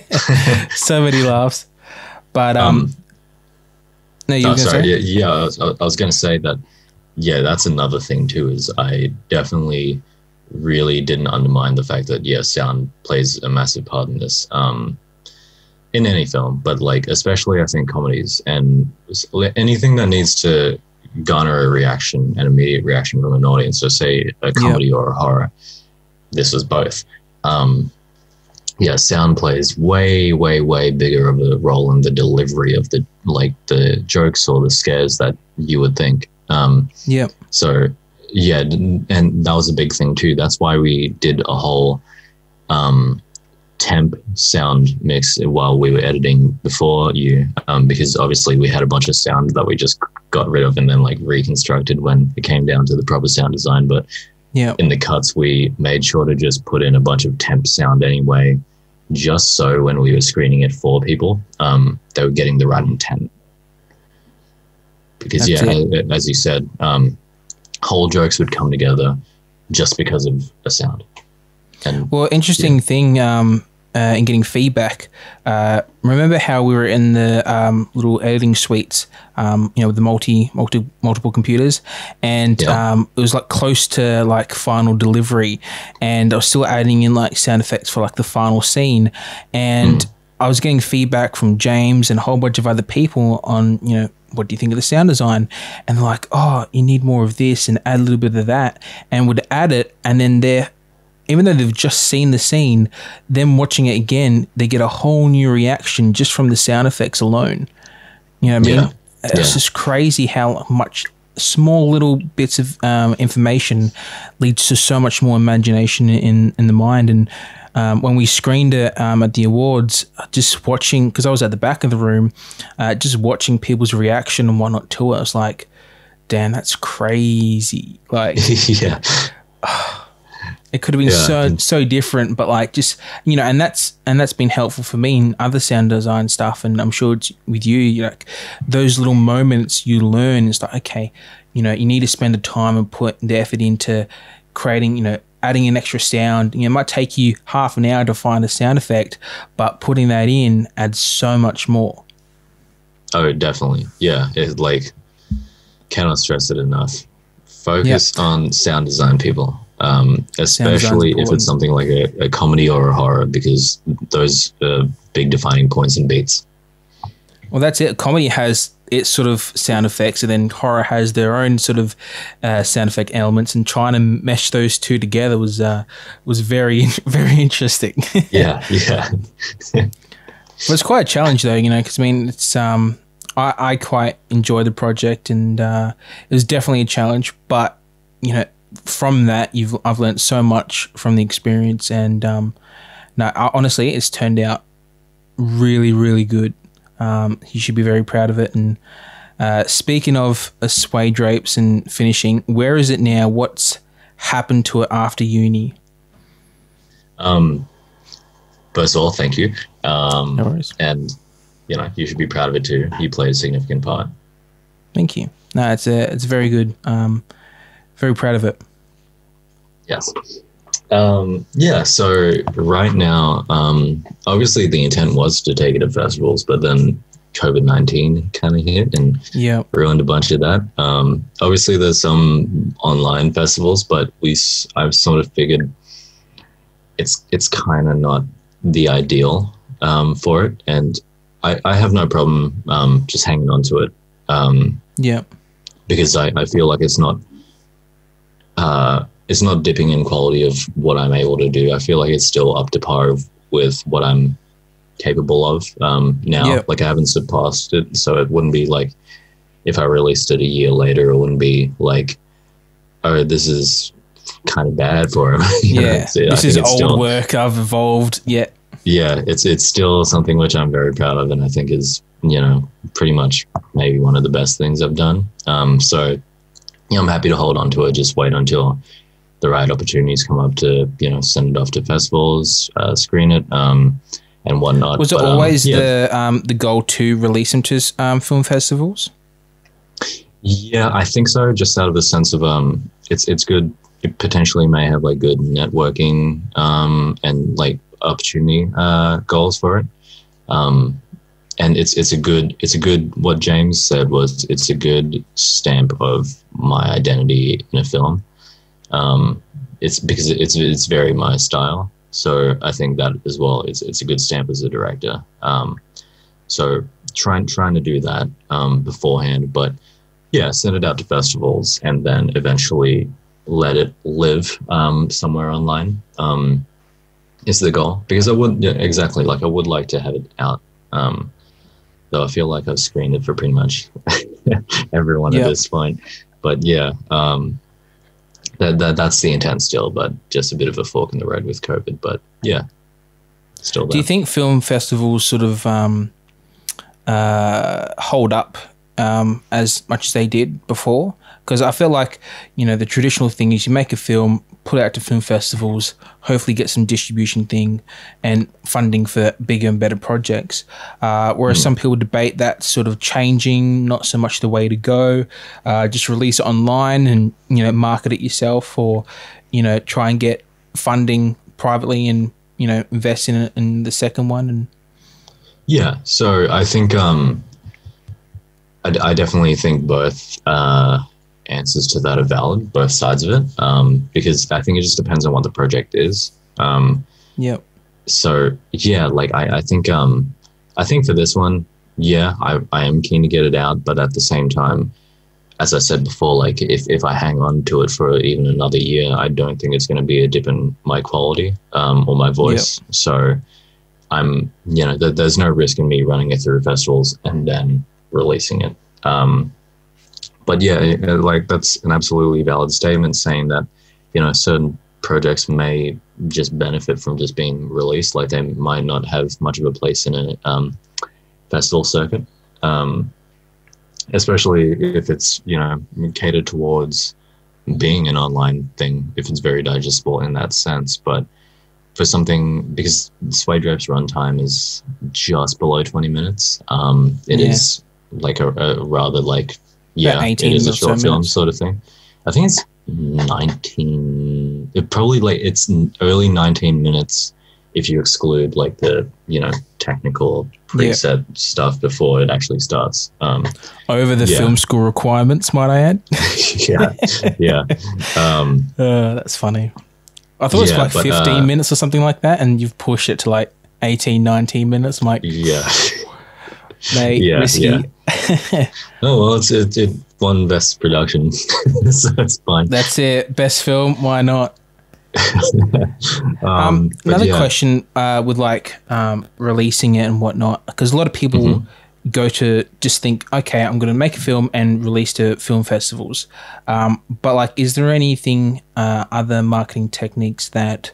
So many laughs. But, no, you were going to say? Yeah, I was going to say that, yeah, that's another thing too, is I definitely really didn't undermine the fact that, yeah, sound plays a massive part in this, in any film, but like, especially I think comedies and anything that needs to garner a reaction, an immediate reaction from an audience. So say a comedy or a horror, this was both. Sound plays way, way, way bigger of a role in the delivery of the jokes or the scares that you would think. So yeah, and that was a big thing too. That's why we did a whole temp sound mix while we were editing before you, because obviously we had a bunch of sound that we just got rid of and then like reconstructed when it came down to the proper sound design. But in the cuts, we made sure to just put in a bunch of temp sound anyway, just so when we were screening it for people, they were getting the right intent. Because as you said, whole jokes would come together just because of a sound. And, interesting thing in getting feedback. Remember how we were in the little editing suites, with the multiple computers, and it was like close to like final delivery, and I was still adding in like sound effects for like the final scene, and I was getting feedback from James and a whole bunch of other people on, what do you think of the sound design? And they're like, oh, you need more of this and add a little bit of that, and would add it, and then even though they've just seen the scene, them watching it again, they get a whole new reaction just from the sound effects alone. You know what I mean? It's just crazy how much small little bits of information leads to so much more imagination in the mind. And when we screened it at the awards, just watching, because I was at the back of the room, just watching people's reaction and whatnot to it, I was like, damn, that's crazy. Like, it could have been so different, but like just, and that's been helpful for me in other sound design stuff. And I'm sure it's with you, like those little moments you learn, it's like, okay, you need to spend the time and put the effort into creating, adding an extra sound. It might take you half an hour to find a sound effect, but putting that in adds so much more. Oh, definitely. Yeah. It like, cannot stress it enough. Focus on sound design, people. Especially if it's something like a comedy or a horror, because those are big defining points and beats. Well, that's it. Comedy has its sort of sound effects, and then horror has their own sort of sound effect elements, and trying to mesh those two together was very, very interesting. Yeah. Well, it's quite a challenge though, because it's I quite enjoyed the project, and it was definitely a challenge, but from that I've learned so much from the experience, and honestly it's turned out really, really good. You should be very proud of it. And speaking of Suede Drapes and finishing, where is it now? What's happened to it after uni? First of all, thank you. No worries. And you should be proud of it too. You played a significant part. Thank you. No, it's very good. Very proud of it. Yes. So right now, obviously the intent was to take it to festivals, but then COVID-19 kind of hit and ruined a bunch of that. Obviously there's some online festivals, but I've sort of figured it's kind of not the ideal for it. And I have no problem just hanging on to it. Because I feel like it's not dipping in quality of what I'm able to do. I feel like it's still up to par with what I'm capable of now. Like I haven't surpassed it, so it wouldn't be like if I released it a year later, it wouldn't be like, oh, this is kind of bad for him. This is old work. I've evolved. It's still something which I'm very proud of, and I think is pretty much maybe one of the best things I've done. So I'm happy to hold on to it. Just wait until the right opportunities come up to, send it off to festivals, screen it, and whatnot. Was it always the goal to release them to film festivals? Yeah, I think so. Just out of the sense of it's good. It potentially may have like good networking and like opportunity goals for it. And it's a good. What James said was it's a good stamp of my identity in a film. It's because it's very my style. So I think that as well, it's a good stamp as a director. So trying to do that beforehand, but yeah, send it out to festivals and then eventually let it live somewhere online is the goal. Because I would like to have it out. Though I feel like I've screened it for pretty much everyone at this point. But yeah, that's the intent still, but just a bit of a fork in the road with COVID. But yeah, still there. Do you think film festivals sort of hold up as much as they did before? Because I feel like, the traditional thing is you make a film, put it out to film festivals, hopefully get some distribution thing and funding for bigger and better projects. Whereas some people debate that sort of changing, not so much the way to go. Just release it online and, market it yourself, or, try and get funding privately and, invest in it in the second one. And yeah, so I think I definitely think both answers to that are valid, both sides of it, because I think it just depends on what the project is. Yep. So yeah, like I think for this one, yeah, I am keen to get it out, but at the same time, as I said before, like if I hang on to it for even another year, I don't think it's going to be a dip in my quality or my voice. Yep. So I'm, there's no risk in me running it through festivals and then releasing it. But yeah, like that's an absolutely valid statement saying that, certain projects may just benefit from just being released. Like they might not have much of a place in a festival circuit, especially if it's, catered towards being an online thing, if it's very digestible in that sense. But for something, because Suede Drapes runtime is just below 20 minutes, it is like a rather like, it is a short film sort of thing. I think it's 19, it's early 19 minutes if you exclude like the, technical preset stuff before it actually starts. Over the film school requirements, might I add? Yeah. That's funny. I thought it was like 15 minutes or something like that, and you've pushed it to like 18, 19 minutes. I'm like, mate, risky. Oh, well, it won Best Production, so that's fine. That's it. Best Film, why not? Another question with like releasing it and whatnot, because a lot of people go to just think, okay, I'm going to make a film and release to film festivals. But like, is there anything, other marketing techniques that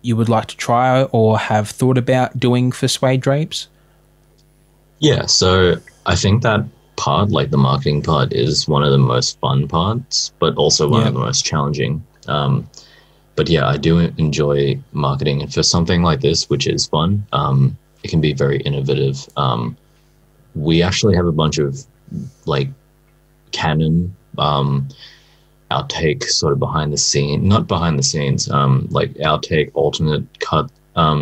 you would like to try or have thought about doing for Suede Drapes? Yeah, so I think that part, like the marketing part, is one of the most fun parts, but also one of the most challenging. But yeah, I do enjoy marketing, and for something like this, which is fun, it can be very innovative. We actually have a bunch of like Canon outtake sort of behind the scene, not behind the scenes, like outtake alternate cut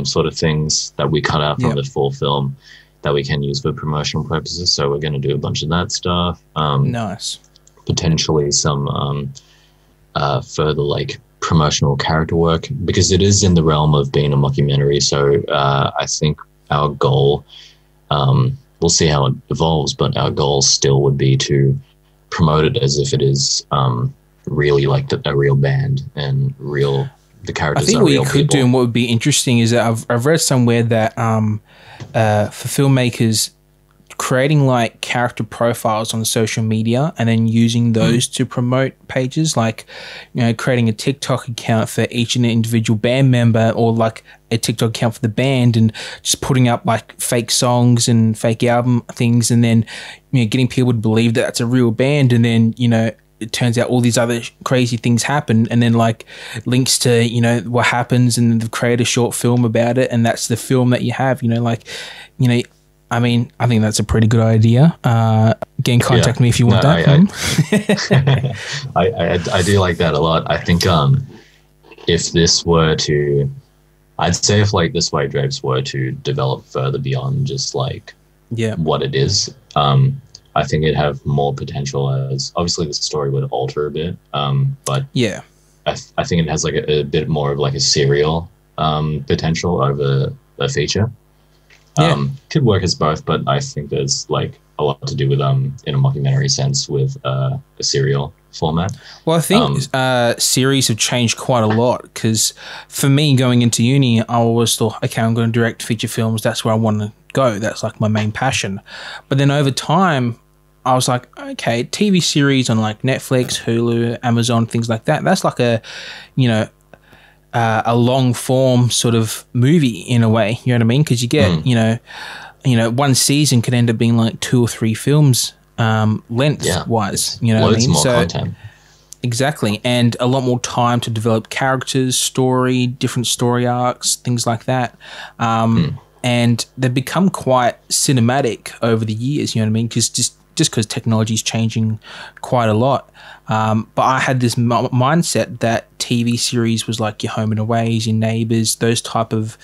sort of things that we cut out from the full film that we can use for promotional purposes. So we're going to do a bunch of that stuff. Nice. Potentially some further like promotional character work, because it is in the realm of being a mockumentary. So I think our goal, we'll see how it evolves, but our goal still would be to promote it as if it is really like a real band and the characters. I think what you could do and what would be interesting is that I've read somewhere that for filmmakers, creating like character profiles on social media and then using those to promote pages, like, creating a TikTok account for each and individual band member, or like a TikTok account for the band, and just putting up like fake songs and fake album things, and then, getting people to believe that it's a real band, and then, it turns out all these other crazy things happen, and then like links to, you know, what happens, and they've created a short film about it, and that's the film that you have, you know, like, you know, I mean, I think that's a pretty good idea. Get in contact with me if you want that. I do like that a lot. I think if this were to, I'd say if like the Suede Drapes were to develop further beyond just like what it is, I think it'd have more potential, as obviously the story would alter a bit. But yeah, I think it has like a bit more of like a serial potential over a feature. Could work as both, but I think there's like a lot to do with in a mockumentary sense with a serial format. Well, I think series have changed quite a lot, because for me going into uni, I always thought, okay, I'm going to direct feature films. That's where I want to go. That's like my main passion. But then over time, I was like, okay, TV series on like Netflix, Hulu, Amazon, things like that. That's like a, you know, a long form sort of movie in a way. You know what I mean? Because you get, you know, one season could end up being like 2 or 3 films length-wise. You know what I mean? Loads more content. Exactly, and a lot more time to develop characters, story, different story arcs, things like that. And they've become quite cinematic over the years. You know what I mean? Because just because technology is changing quite a lot. But I had this mindset that TV series was like your Home and Aways, your Neighbours, those type of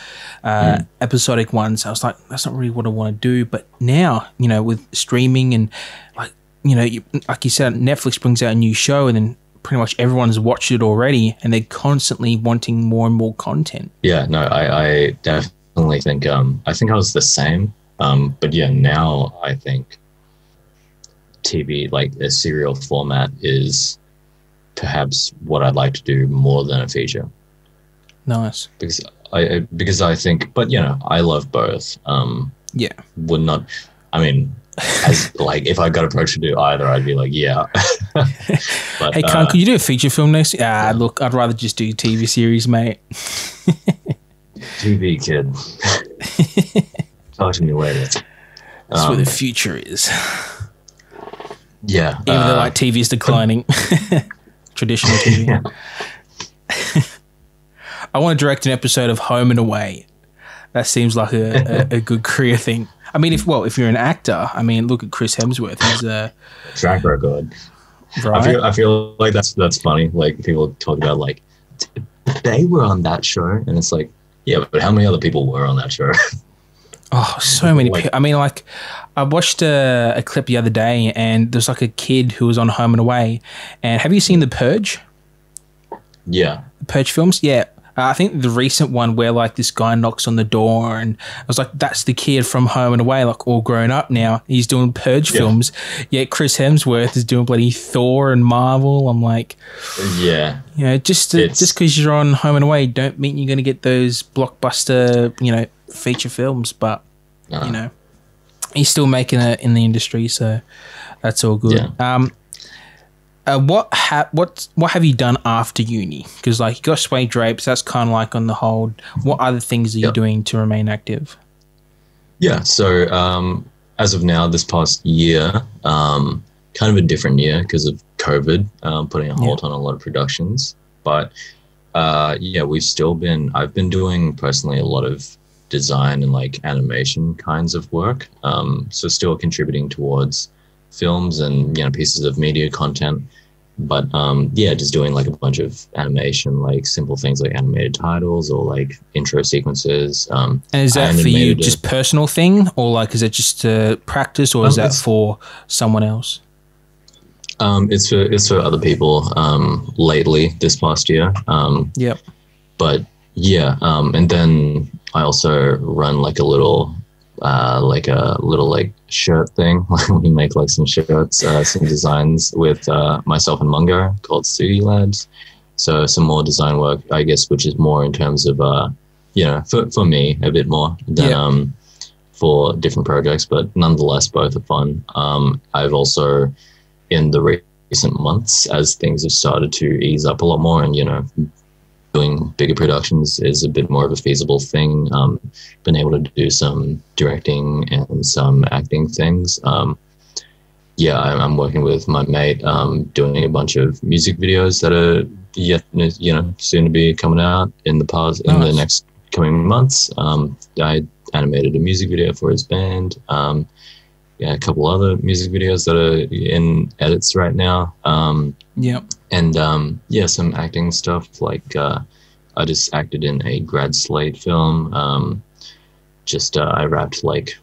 episodic ones. I was like, that's not really what I want to do. But now, you know, with streaming and like, you know, like you said, Netflix brings out a new show, and then pretty much everyone's watched it already, and they're constantly wanting more and more content. Yeah, no, I definitely think I think I was the same. But yeah, now I think TV, like a serial format, is perhaps what I'd like to do more than a feature. Nice. Because I think, but you know, I love both. Would not, I mean, as like if I got approached to do either, I'd be like, yeah. But, hey, Khan, could you do a feature film next? Look, I'd rather just do TV series, mate. TV kid. Talk to me later. That's where the future is. Yeah. Even though like TV is declining. Traditional TV. I want to direct an episode of Home and Away. That seems like a good career thing. I mean, if you're an actor, I mean, look at Chris Hemsworth. He's a track record. Right? I feel like that's funny. Like people talk about like they were on that show, and it's like, yeah, but how many other people were on that show? Oh, so many people. I mean, like, I watched a clip the other day, and there's like a kid who was on Home and Away. And have you seen The Purge? Yeah. The Purge films? Yeah. I think the recent one where like this guy knocks on the door, and I was like, that's the kid from Home and Away, like all grown up now. He's doing Purge films. Yet Chris Hemsworth is doing bloody Thor and Marvel. I'm like, yeah. You know, just because you're on Home and Away don't mean you're going to get those blockbuster, you know, feature films. But, you know, he's still making it in the industry, so that's all good. Yeah. What have you done after uni? Because like you got Suede Drapes, that's kind of like on the hold. What other things are you doing to remain active? Yeah, so as of now, this past year, kind of a different year because of COVID, putting a halt on a lot of productions. But I've been doing personally a lot of design and like animation kinds of work. So still contributing towards films and, you know, pieces of media content, but just doing like a bunch of animation, like simple things like animated titles or like intro sequences. And is that for you just personal thing, or like is it just practice, or is that for someone else? It's for other people. Lately, this past year. But yeah, and then I also run like a little shirt thing. We make like some shirts, some designs with myself and Mungo called Studio Labs. So some more design work, I guess, which is more in terms of for me a bit more than for different projects, but nonetheless both are fun. I've also in the recent months, as things have started to ease up a lot more, and you know, doing bigger productions is a bit more of a feasible thing. Been able to do some directing and some acting things. yeah, I'm working with my mate, doing a bunch of music videos that are yet, soon to be coming out in the Nice. next coming months. I animated a music video for his band. Yeah, a couple other music videos that are in edits right now. Yep. And yeah, some acting stuff. Like I just acted in a grad slate film. I wrapped like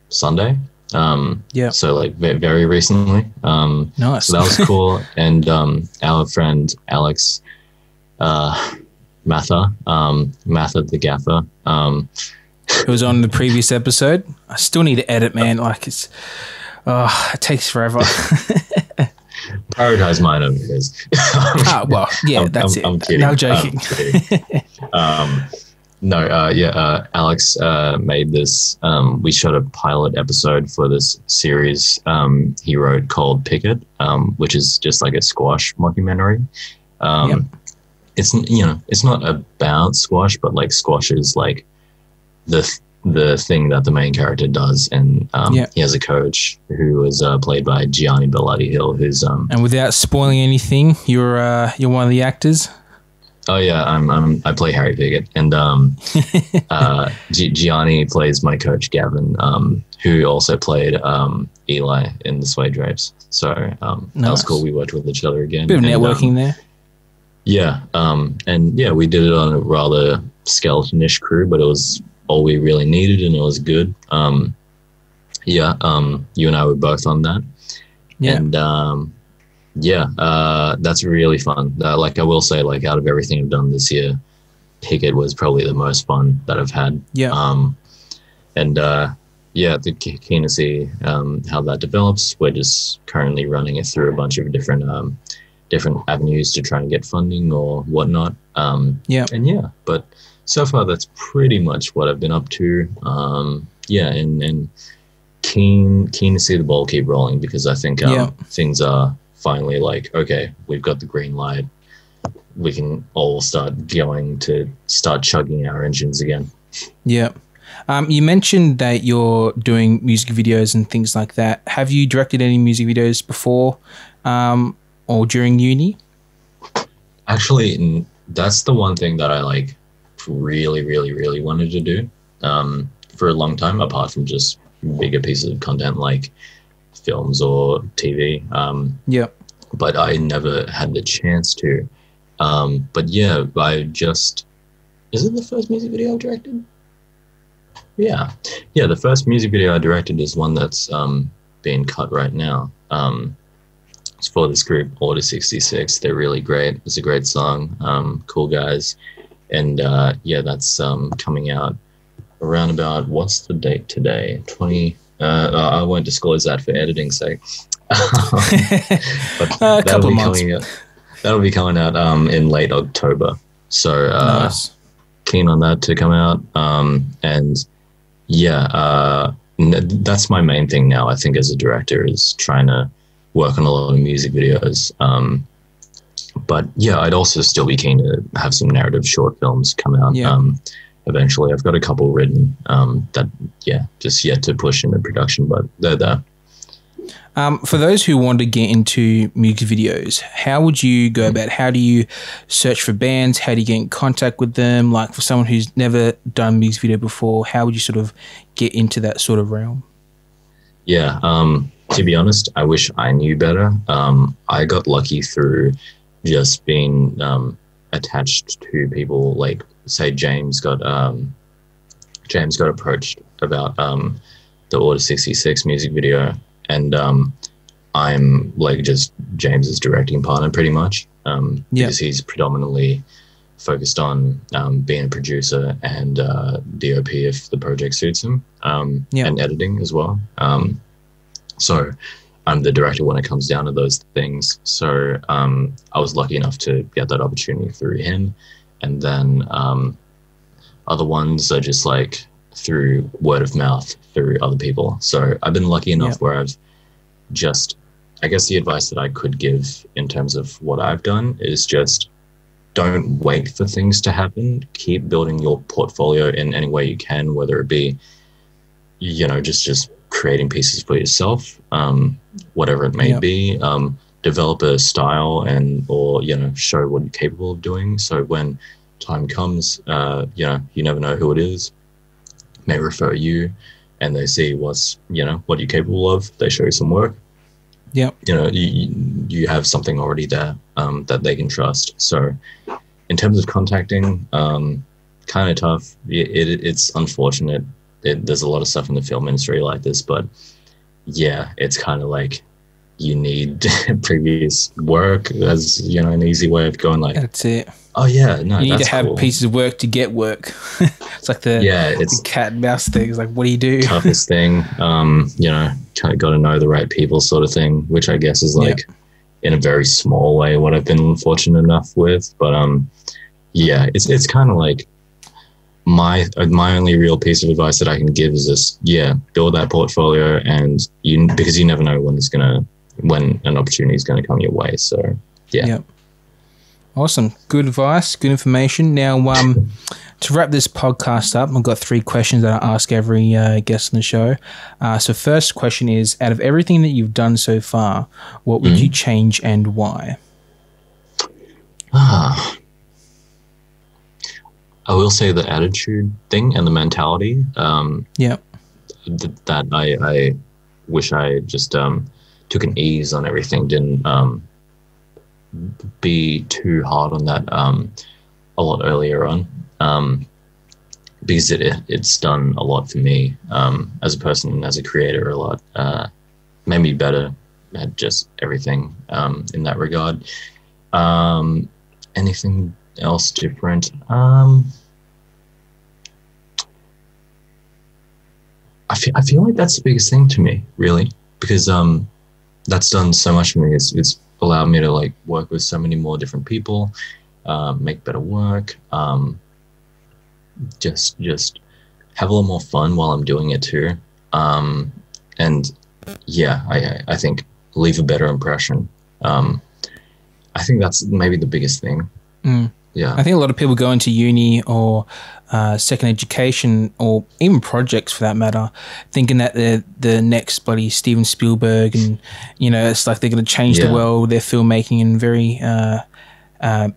Sunday. Yep. So like very recently. Nice. So that was cool. And our friend Alex Matha, Matha the Gaffer. It was on the previous episode. I still need to edit, man. Like it takes forever. Prioritize mine over his. Well, yeah, that's it. I'm kidding. No joking. Alex made this. We shot a pilot episode for this series he wrote called Picket, which is just like a squash mockumentary. Yep. It's not about squash, but like squash is like the thing that the main character does, and he has a coach who is played by Gianni Bellotti Hill, who's And without spoiling anything, you're one of the actors. Oh yeah, I play Harry Pickett, and Gianni plays my coach Gavin, who also played Eli in the Suede Drapes. So that was cool. We worked with each other again. Bit of networking there. Yeah, and yeah, we did it on a rather skeletonish crew, but it was all we really needed, and it was good. You and I were both on that. Yeah. And that's really fun. Like I will say, like out of everything I've done this year, Picket was probably the most fun that I've had. Yeah. Keen to see how that develops. We're just currently running it through a bunch of different avenues to try and get funding or whatnot. But so far that's pretty much what I've been up to. And keen to see the ball keep rolling, because I think things are finally like, okay, we've got the green light. We can all start chugging our engines again. Yeah. You mentioned that you're doing music videos and things like that. Have you directed any music videos before or during uni? Actually, that's the one thing that I like really, really, really wanted to do for a long time, apart from just bigger pieces of content like films or TV. But I never had the chance to. Is it the first music video I directed? Yeah, the first music video I directed is one that's being cut right now. It's for this group, Order 66. They're really great. It's a great song. Cool guys. And that's coming out around about, what's the date today? 20. I won't disclose that for editing's sake. But a couple of months. That'll be coming out in late October. So nice. Keen on that to come out. That's my main thing now, I think, as a director, is trying to work on a lot of music videos. But yeah, I'd also still be keen to have some narrative short films come out eventually. I've got a couple written just yet to push into production, but they're there. For those who want to get into music videos, how would you go about? How do you search for bands? How do you get in contact with them? Like for someone who's never done music video before, how would you sort of get into that sort of realm? Yeah, to be honest, I wish I knew better. I got lucky through just being attached to people. Like, say, James got approached about the Order 66 music video, and I'm like just James's directing partner pretty much, because he's predominantly focused on being a producer and DOP if the project suits him, and editing as well. So I'm the director when it comes down to those things. So I was lucky enough to get that opportunity through him. And then other ones are just like through word of mouth through other people. So I've been lucky enough where I've just, I guess the advice that I could give in terms of what I've done is just don't wait for things to happen. Keep building your portfolio in any way you can, whether it be, just creating pieces for yourself, whatever it may Yep. be. Develop a style or show what you're capable of doing. So when time comes, you never know who it is. May refer you, and they see what you're capable of. They show you some work. Yep. You have something already there that they can trust. So in terms of contacting, kind of tough. It's unfortunate. There's a lot of stuff in the film industry like this, but yeah, it's kind of like you need previous work as an easy way of going like, That's it. oh yeah, no, You need that's to have cool. pieces of work to get work. It's like it's the cat and mouse thing. It's like, what do you do? toughest thing. Kind of got to know the right people, sort of thing, which I guess is like in a very small way what I've been fortunate enough with. But yeah, it's kind of like my only real piece of advice that I can give is just build that portfolio, and because you never know when an opportunity is going to come your way. So yeah. Yep. Awesome. Good advice. Good information. Now, to wrap this podcast up, I've got 3 questions that I ask every guest on the show. So first question is, out of everything that you've done so far, what would you change and why? I will say the attitude thing and the mentality. Yep. That I wish I just took an ease on everything, didn't be too hard on that a lot earlier on, because it's done a lot for me as a person and as a creator. A lot made me better at just everything in that regard. Anything else different? I feel like that's the biggest thing to me, really, because that's done so much for me. It's allowed me to like work with so many more different people, make better work, just have a little more fun while I'm doing it too, and yeah, I think leave a better impression. I think that's maybe the biggest thing. Yeah, I think a lot of people go into uni or second education, or even projects for that matter, thinking that they're the next bloody Steven Spielberg, and it's like they're going to change the world. They're filmmaking and very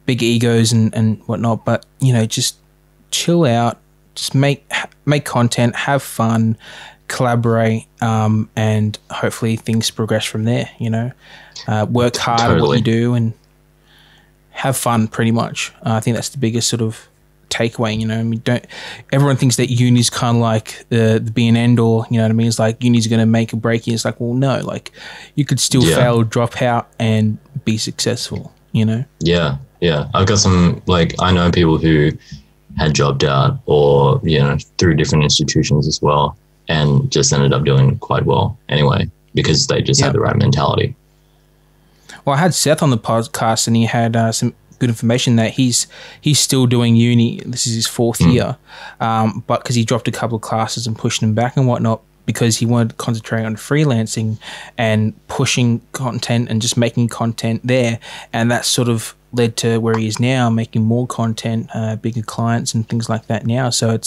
big egos and whatnot. But just chill out, just make content, have fun, collaborate, and hopefully things progress from there. Work hard at what you do and have fun, pretty much. I think that's the biggest sort of takeaway. I mean, everyone thinks that uni's kind of like the be and end all. You know what I mean? It's like uni's going to make or break you. It's like, well, no, like you could still fail, drop out, and be successful. Yeah. I've got some, like, I know people who had dropped out or through different institutions as well, and just ended up doing quite well anyway because they just had the right mentality. Well, I had Seth on the podcast, and he had some good information that he's still doing uni. This is his 4th year, but because he dropped a couple of classes and pushed him back and whatnot, because he wanted to concentrate on freelancing and pushing content and just making content there, and that sort of led to where he is now, making more content, bigger clients and things like that now. So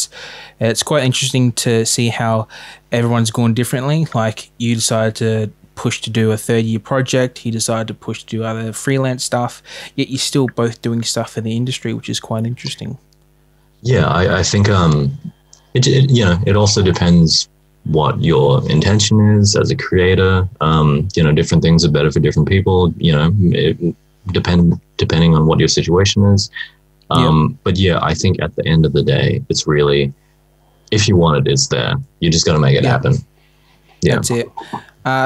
it's quite interesting to see how everyone's gone differently. Like, you decided to push to do a 3rd-year project, he decided to push to do other freelance stuff, yet you're still both doing stuff in the industry, which is quite interesting. Yeah, I think it also depends what your intention is as a creator. Different things are better for different people, depending on what your situation is. But yeah, I think at the end of the day, it's really, if you want it, it's there. You just got to make it happen. Yeah, that's it.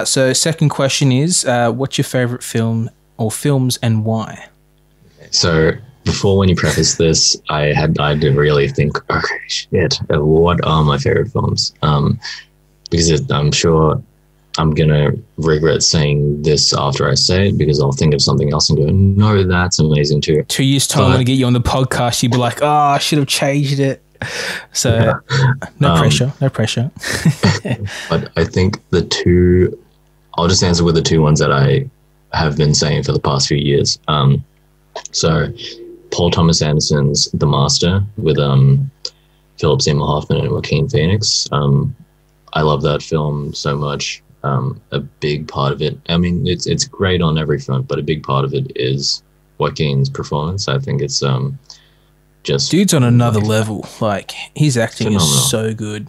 So second question is, what's your favorite film or films and why? So before, when you preface this, I did really think, okay, shit, what are my favorite films? Because I'm sure I'm going to regret saying this after I say it, because I'll think of something else and go, no, that's amazing too. 2 years time, I'm going to get you on the podcast, you'd be like, oh, I should have changed it. So no pressure. But I think I'll just answer with the 2 ones that I have been saying for the past few years. So Paul Thomas Anderson's The Master with Philip Seymour Hoffman and Joaquin Phoenix. I love that film so much. A big part of it, I mean, it's great on every front, but a big part of it is Joaquin's performance. I think it's just Dude's on another like, level. Like, his acting is phenomenal. so good.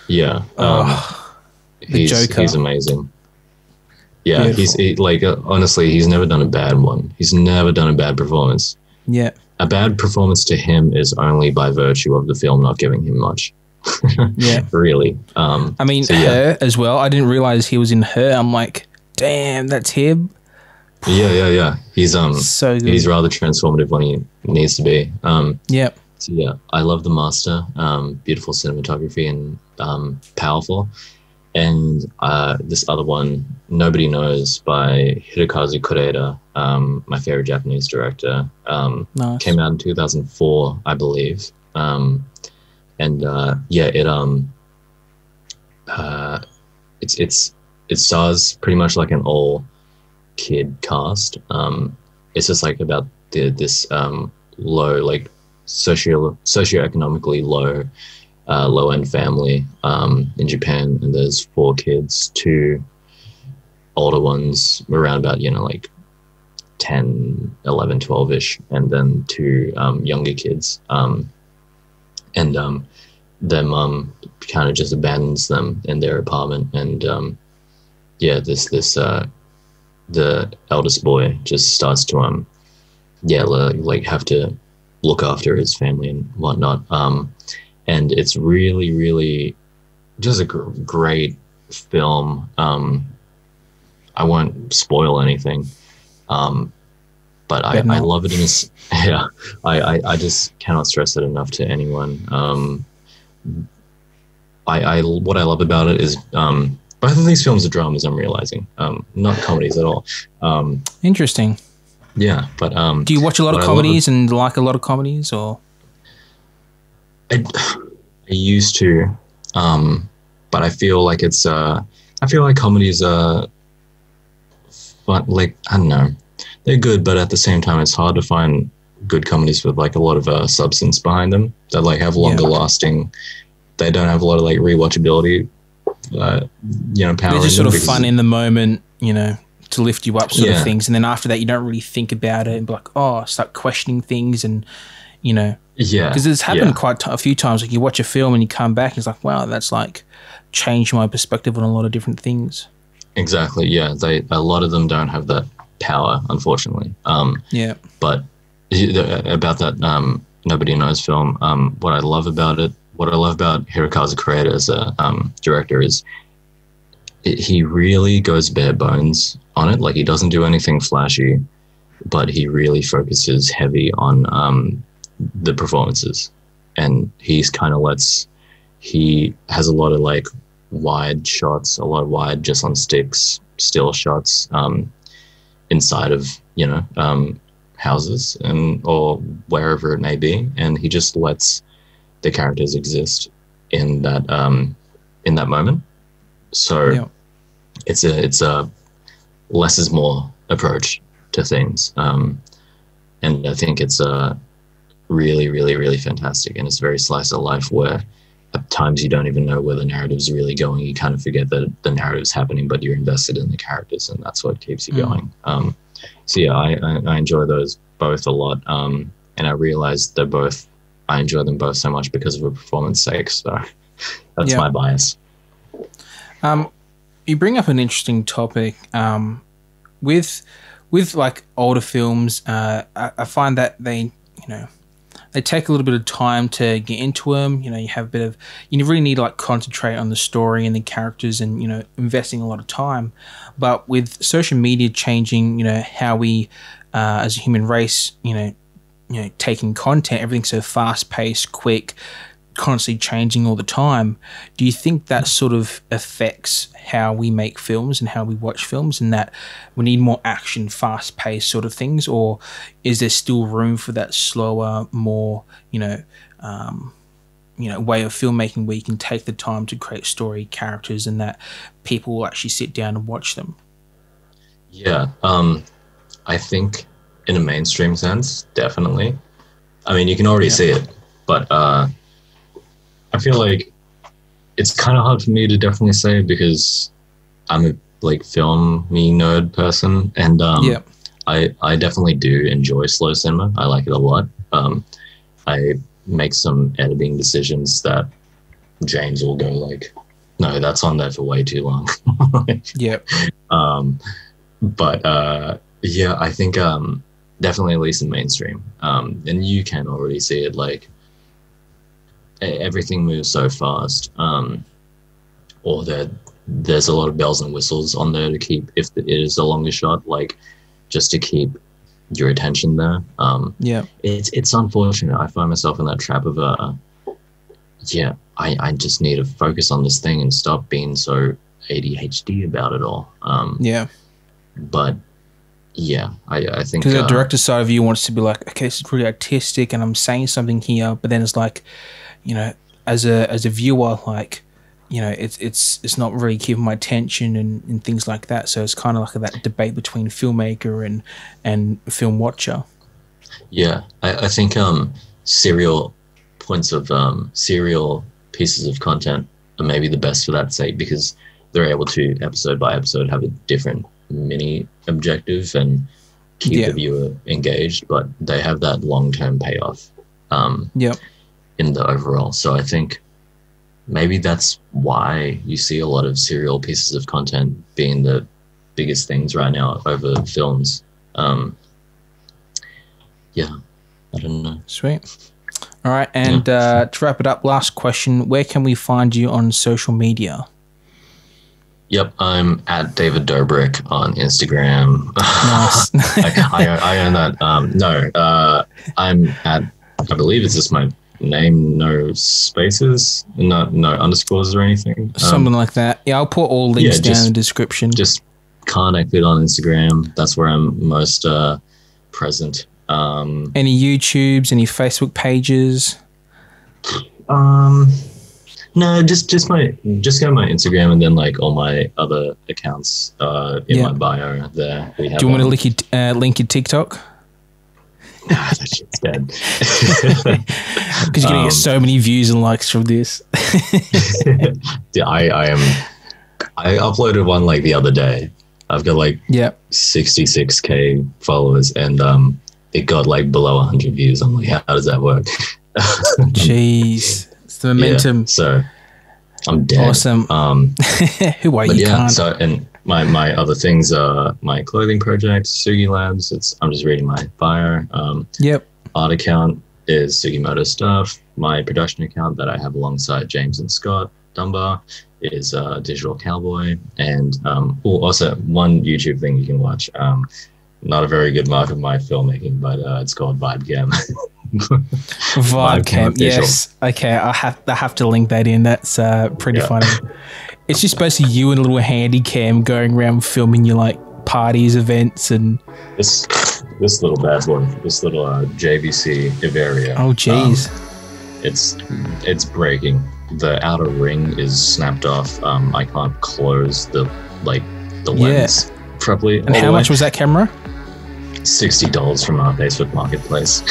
Yeah, The Joker. he's amazing. Yeah, Beautiful. honestly, he's never done a bad one. He's never done a bad performance. Yeah. A bad performance to him is only by virtue of the film not giving him much. Yeah. Really. I mean, so Her as well. I didn't realize he was in Her. I'm like, damn, that's him. Yeah. He's So good. he's rather transformative when he needs to be. Yeah. So yeah, I love The Master. Beautiful cinematography and powerful. And this other one, Nobody Knows by Hirokazu Koreeda, my favorite Japanese director, Nice. came out in 2004, I believe. It stars pretty much like an all kid cast. It's just like about this low, like socioeconomically low end family in Japan, and there's 4 kids, 2 older ones around about like 10, 11, 12ish, and then 2 younger kids, and their mum kind of just abandons them in their apartment, and the eldest boy just starts to have to look after his family and whatnot, and it's really, really just a great film. I won't spoil anything, but I love it in this. Yeah, I just cannot stress it enough to anyone. What I love about it is both of these films are dramas. I'm realizing, not comedies at all. Interesting. Yeah, but do you watch a lot of comedies and like a lot of comedies, or? I used to, but I feel like comedies are fun. Like, I don't know, they're good, but at the same time, it's hard to find good comedies with like a lot of substance behind them that like have longer lasting. They don't have a lot of like rewatchability. Power. They're just sort of fun in the moment, to lift you up, sort of things, and then after that, you don't really think about it and be like, start questioning things, and because it's happened quite a few times. Like, you watch a film and you come back and it's like, wow, that's like changed my perspective on a lot of different things. Exactly. Yeah. A lot of them don't have that power, unfortunately. But about that Nobody Knows film, what I love about Hirokazu Koreeda as a director is he really goes bare bones on it. Like, he doesn't do anything flashy, but he really focuses heavy on the performances, and he has a lot of like wide shots, a lot of wide just on sticks, still shots inside of houses or wherever it may be, and he just lets the characters exist in that moment. So it's a less is more approach to things, and I think it's really, really, really fantastic, and it's very slice of life where at times you don't even know where the narrative's really going. You kind of forget that the narrative's happening, but you're invested in the characters, and that's what keeps you going. So yeah, I enjoy those both a lot, and I realized I enjoy them both so much because of a performance sake. So that's my bias. You bring up an interesting topic with like older films. I find that they take a little bit of time to get into them. You really need to like concentrate on the story and the characters, and investing a lot of time. But with social media changing, how we as a human race, taking content, everything's so fast paced, quick, constantly changing all the time. Do you think that sort of affects how we make films and how we watch films, and that we need more action, fast paced sort of things, or is there still room for that slower, more way of filmmaking where you can take the time to create story, characters, and that people will actually sit down and watch them? Yeah, I think in a mainstream sense, definitely. I mean, you can already see it, but I feel like it's kind of hard for me to definitely say because I'm a like film nerd person, and I definitely do enjoy slow cinema. I like it a lot. I make some editing decisions that James will go like, no, that's on there for way too long. Yep. But yeah, I think definitely at least in mainstream, and you can already see it. Like everything moves so fast, or there's a lot of bells and whistles on there to keep, if it is a longer shot, like just to keep your attention there. It's unfortunate. I find myself in that trap of I just need to focus on this thing and stop being so ADHD about it all. But yeah, I think because the director side of you wants to be like, okay, this is really artistic and I'm saying something here, but then it's like, you know, as a viewer, like, you know, it's not really keeping my attention and things like that. So it's kind of like that debate between filmmaker and film watcher. Yeah, I think serial pieces of content are maybe the best for that sake, because they're able to episode by episode have a different mini objective and keep the viewer engaged, but they have that long-term payoff in the overall. So I think maybe that's why you see a lot of serial pieces of content being the biggest things right now over films. Yeah, I don't know. Sweet. All right, and to wrap it up, last question: where can we find you on social media? Yep, I'm at David Dobrik on Instagram. Nice. I own that. I'm at, I believe it's just my name, no spaces, no underscores or anything. Something like that. Yeah, I'll put all links down in the description. Just Khan Eckford on Instagram. That's where I'm most present. Any YouTubes, any Facebook pages? No, just go to my Instagram and then like all my other accounts in my bio there. Do you want me to link your TikTok? Nah, that shit's dead. Because you're gonna get so many views and likes from this. Yeah, I uploaded one like the other day. I've got like 66k followers, and it got like below 100 views. I'm like, how does that work? Jeez. The momentum. Yeah, so I'm dead. Awesome. Who are you? Yeah. So, and my other things are my clothing project, Sugi Labs. I'm just reading my bio. Art account is Sugimoto Stuff. My production account that I have alongside James and Scott Dunbar is Digital Cowboy. And also one YouTube thing you can watch. Not a very good mark of my filmmaking, but it's called Vibecam. Vibecam, yes. Okay, I have to link that in. That's pretty funny. It's just basically you and a little handy cam going around filming your like parties, events, and this little bad boy, this little JVC Iveria. Oh jeez, it's breaking. The outer ring is snapped off. I can't close the lens properly. And how much was that camera? $60 from our Facebook Marketplace.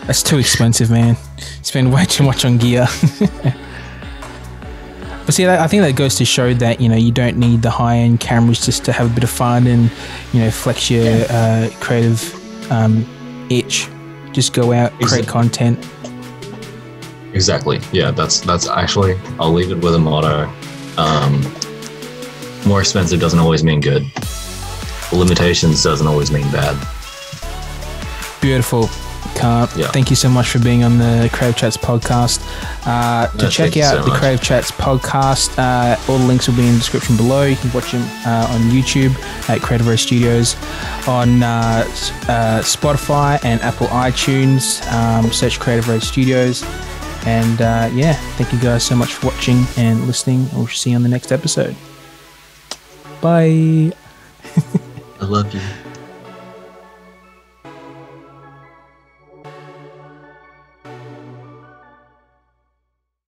That's too expensive, man. Spend way too much on gear. But see, I think that goes to show that, you know, you don't need the high-end cameras just to have a bit of fun and, you know, flex your creative itch. Just go out, create content. Exactly. Yeah, that's actually, I'll leave it with a motto. More expensive doesn't always mean good. Limitations doesn't always mean bad. Beautiful. Thank you so much for being on the Creative Chats podcast. To check out the Creative Chats podcast, all the links will be in the description below. You can watch them on YouTube at Creative Row Studios, on Spotify and Apple iTunes. Search Creative Row Studios. And thank you guys so much for watching and listening. We'll see you on the next episode. Bye. I love you.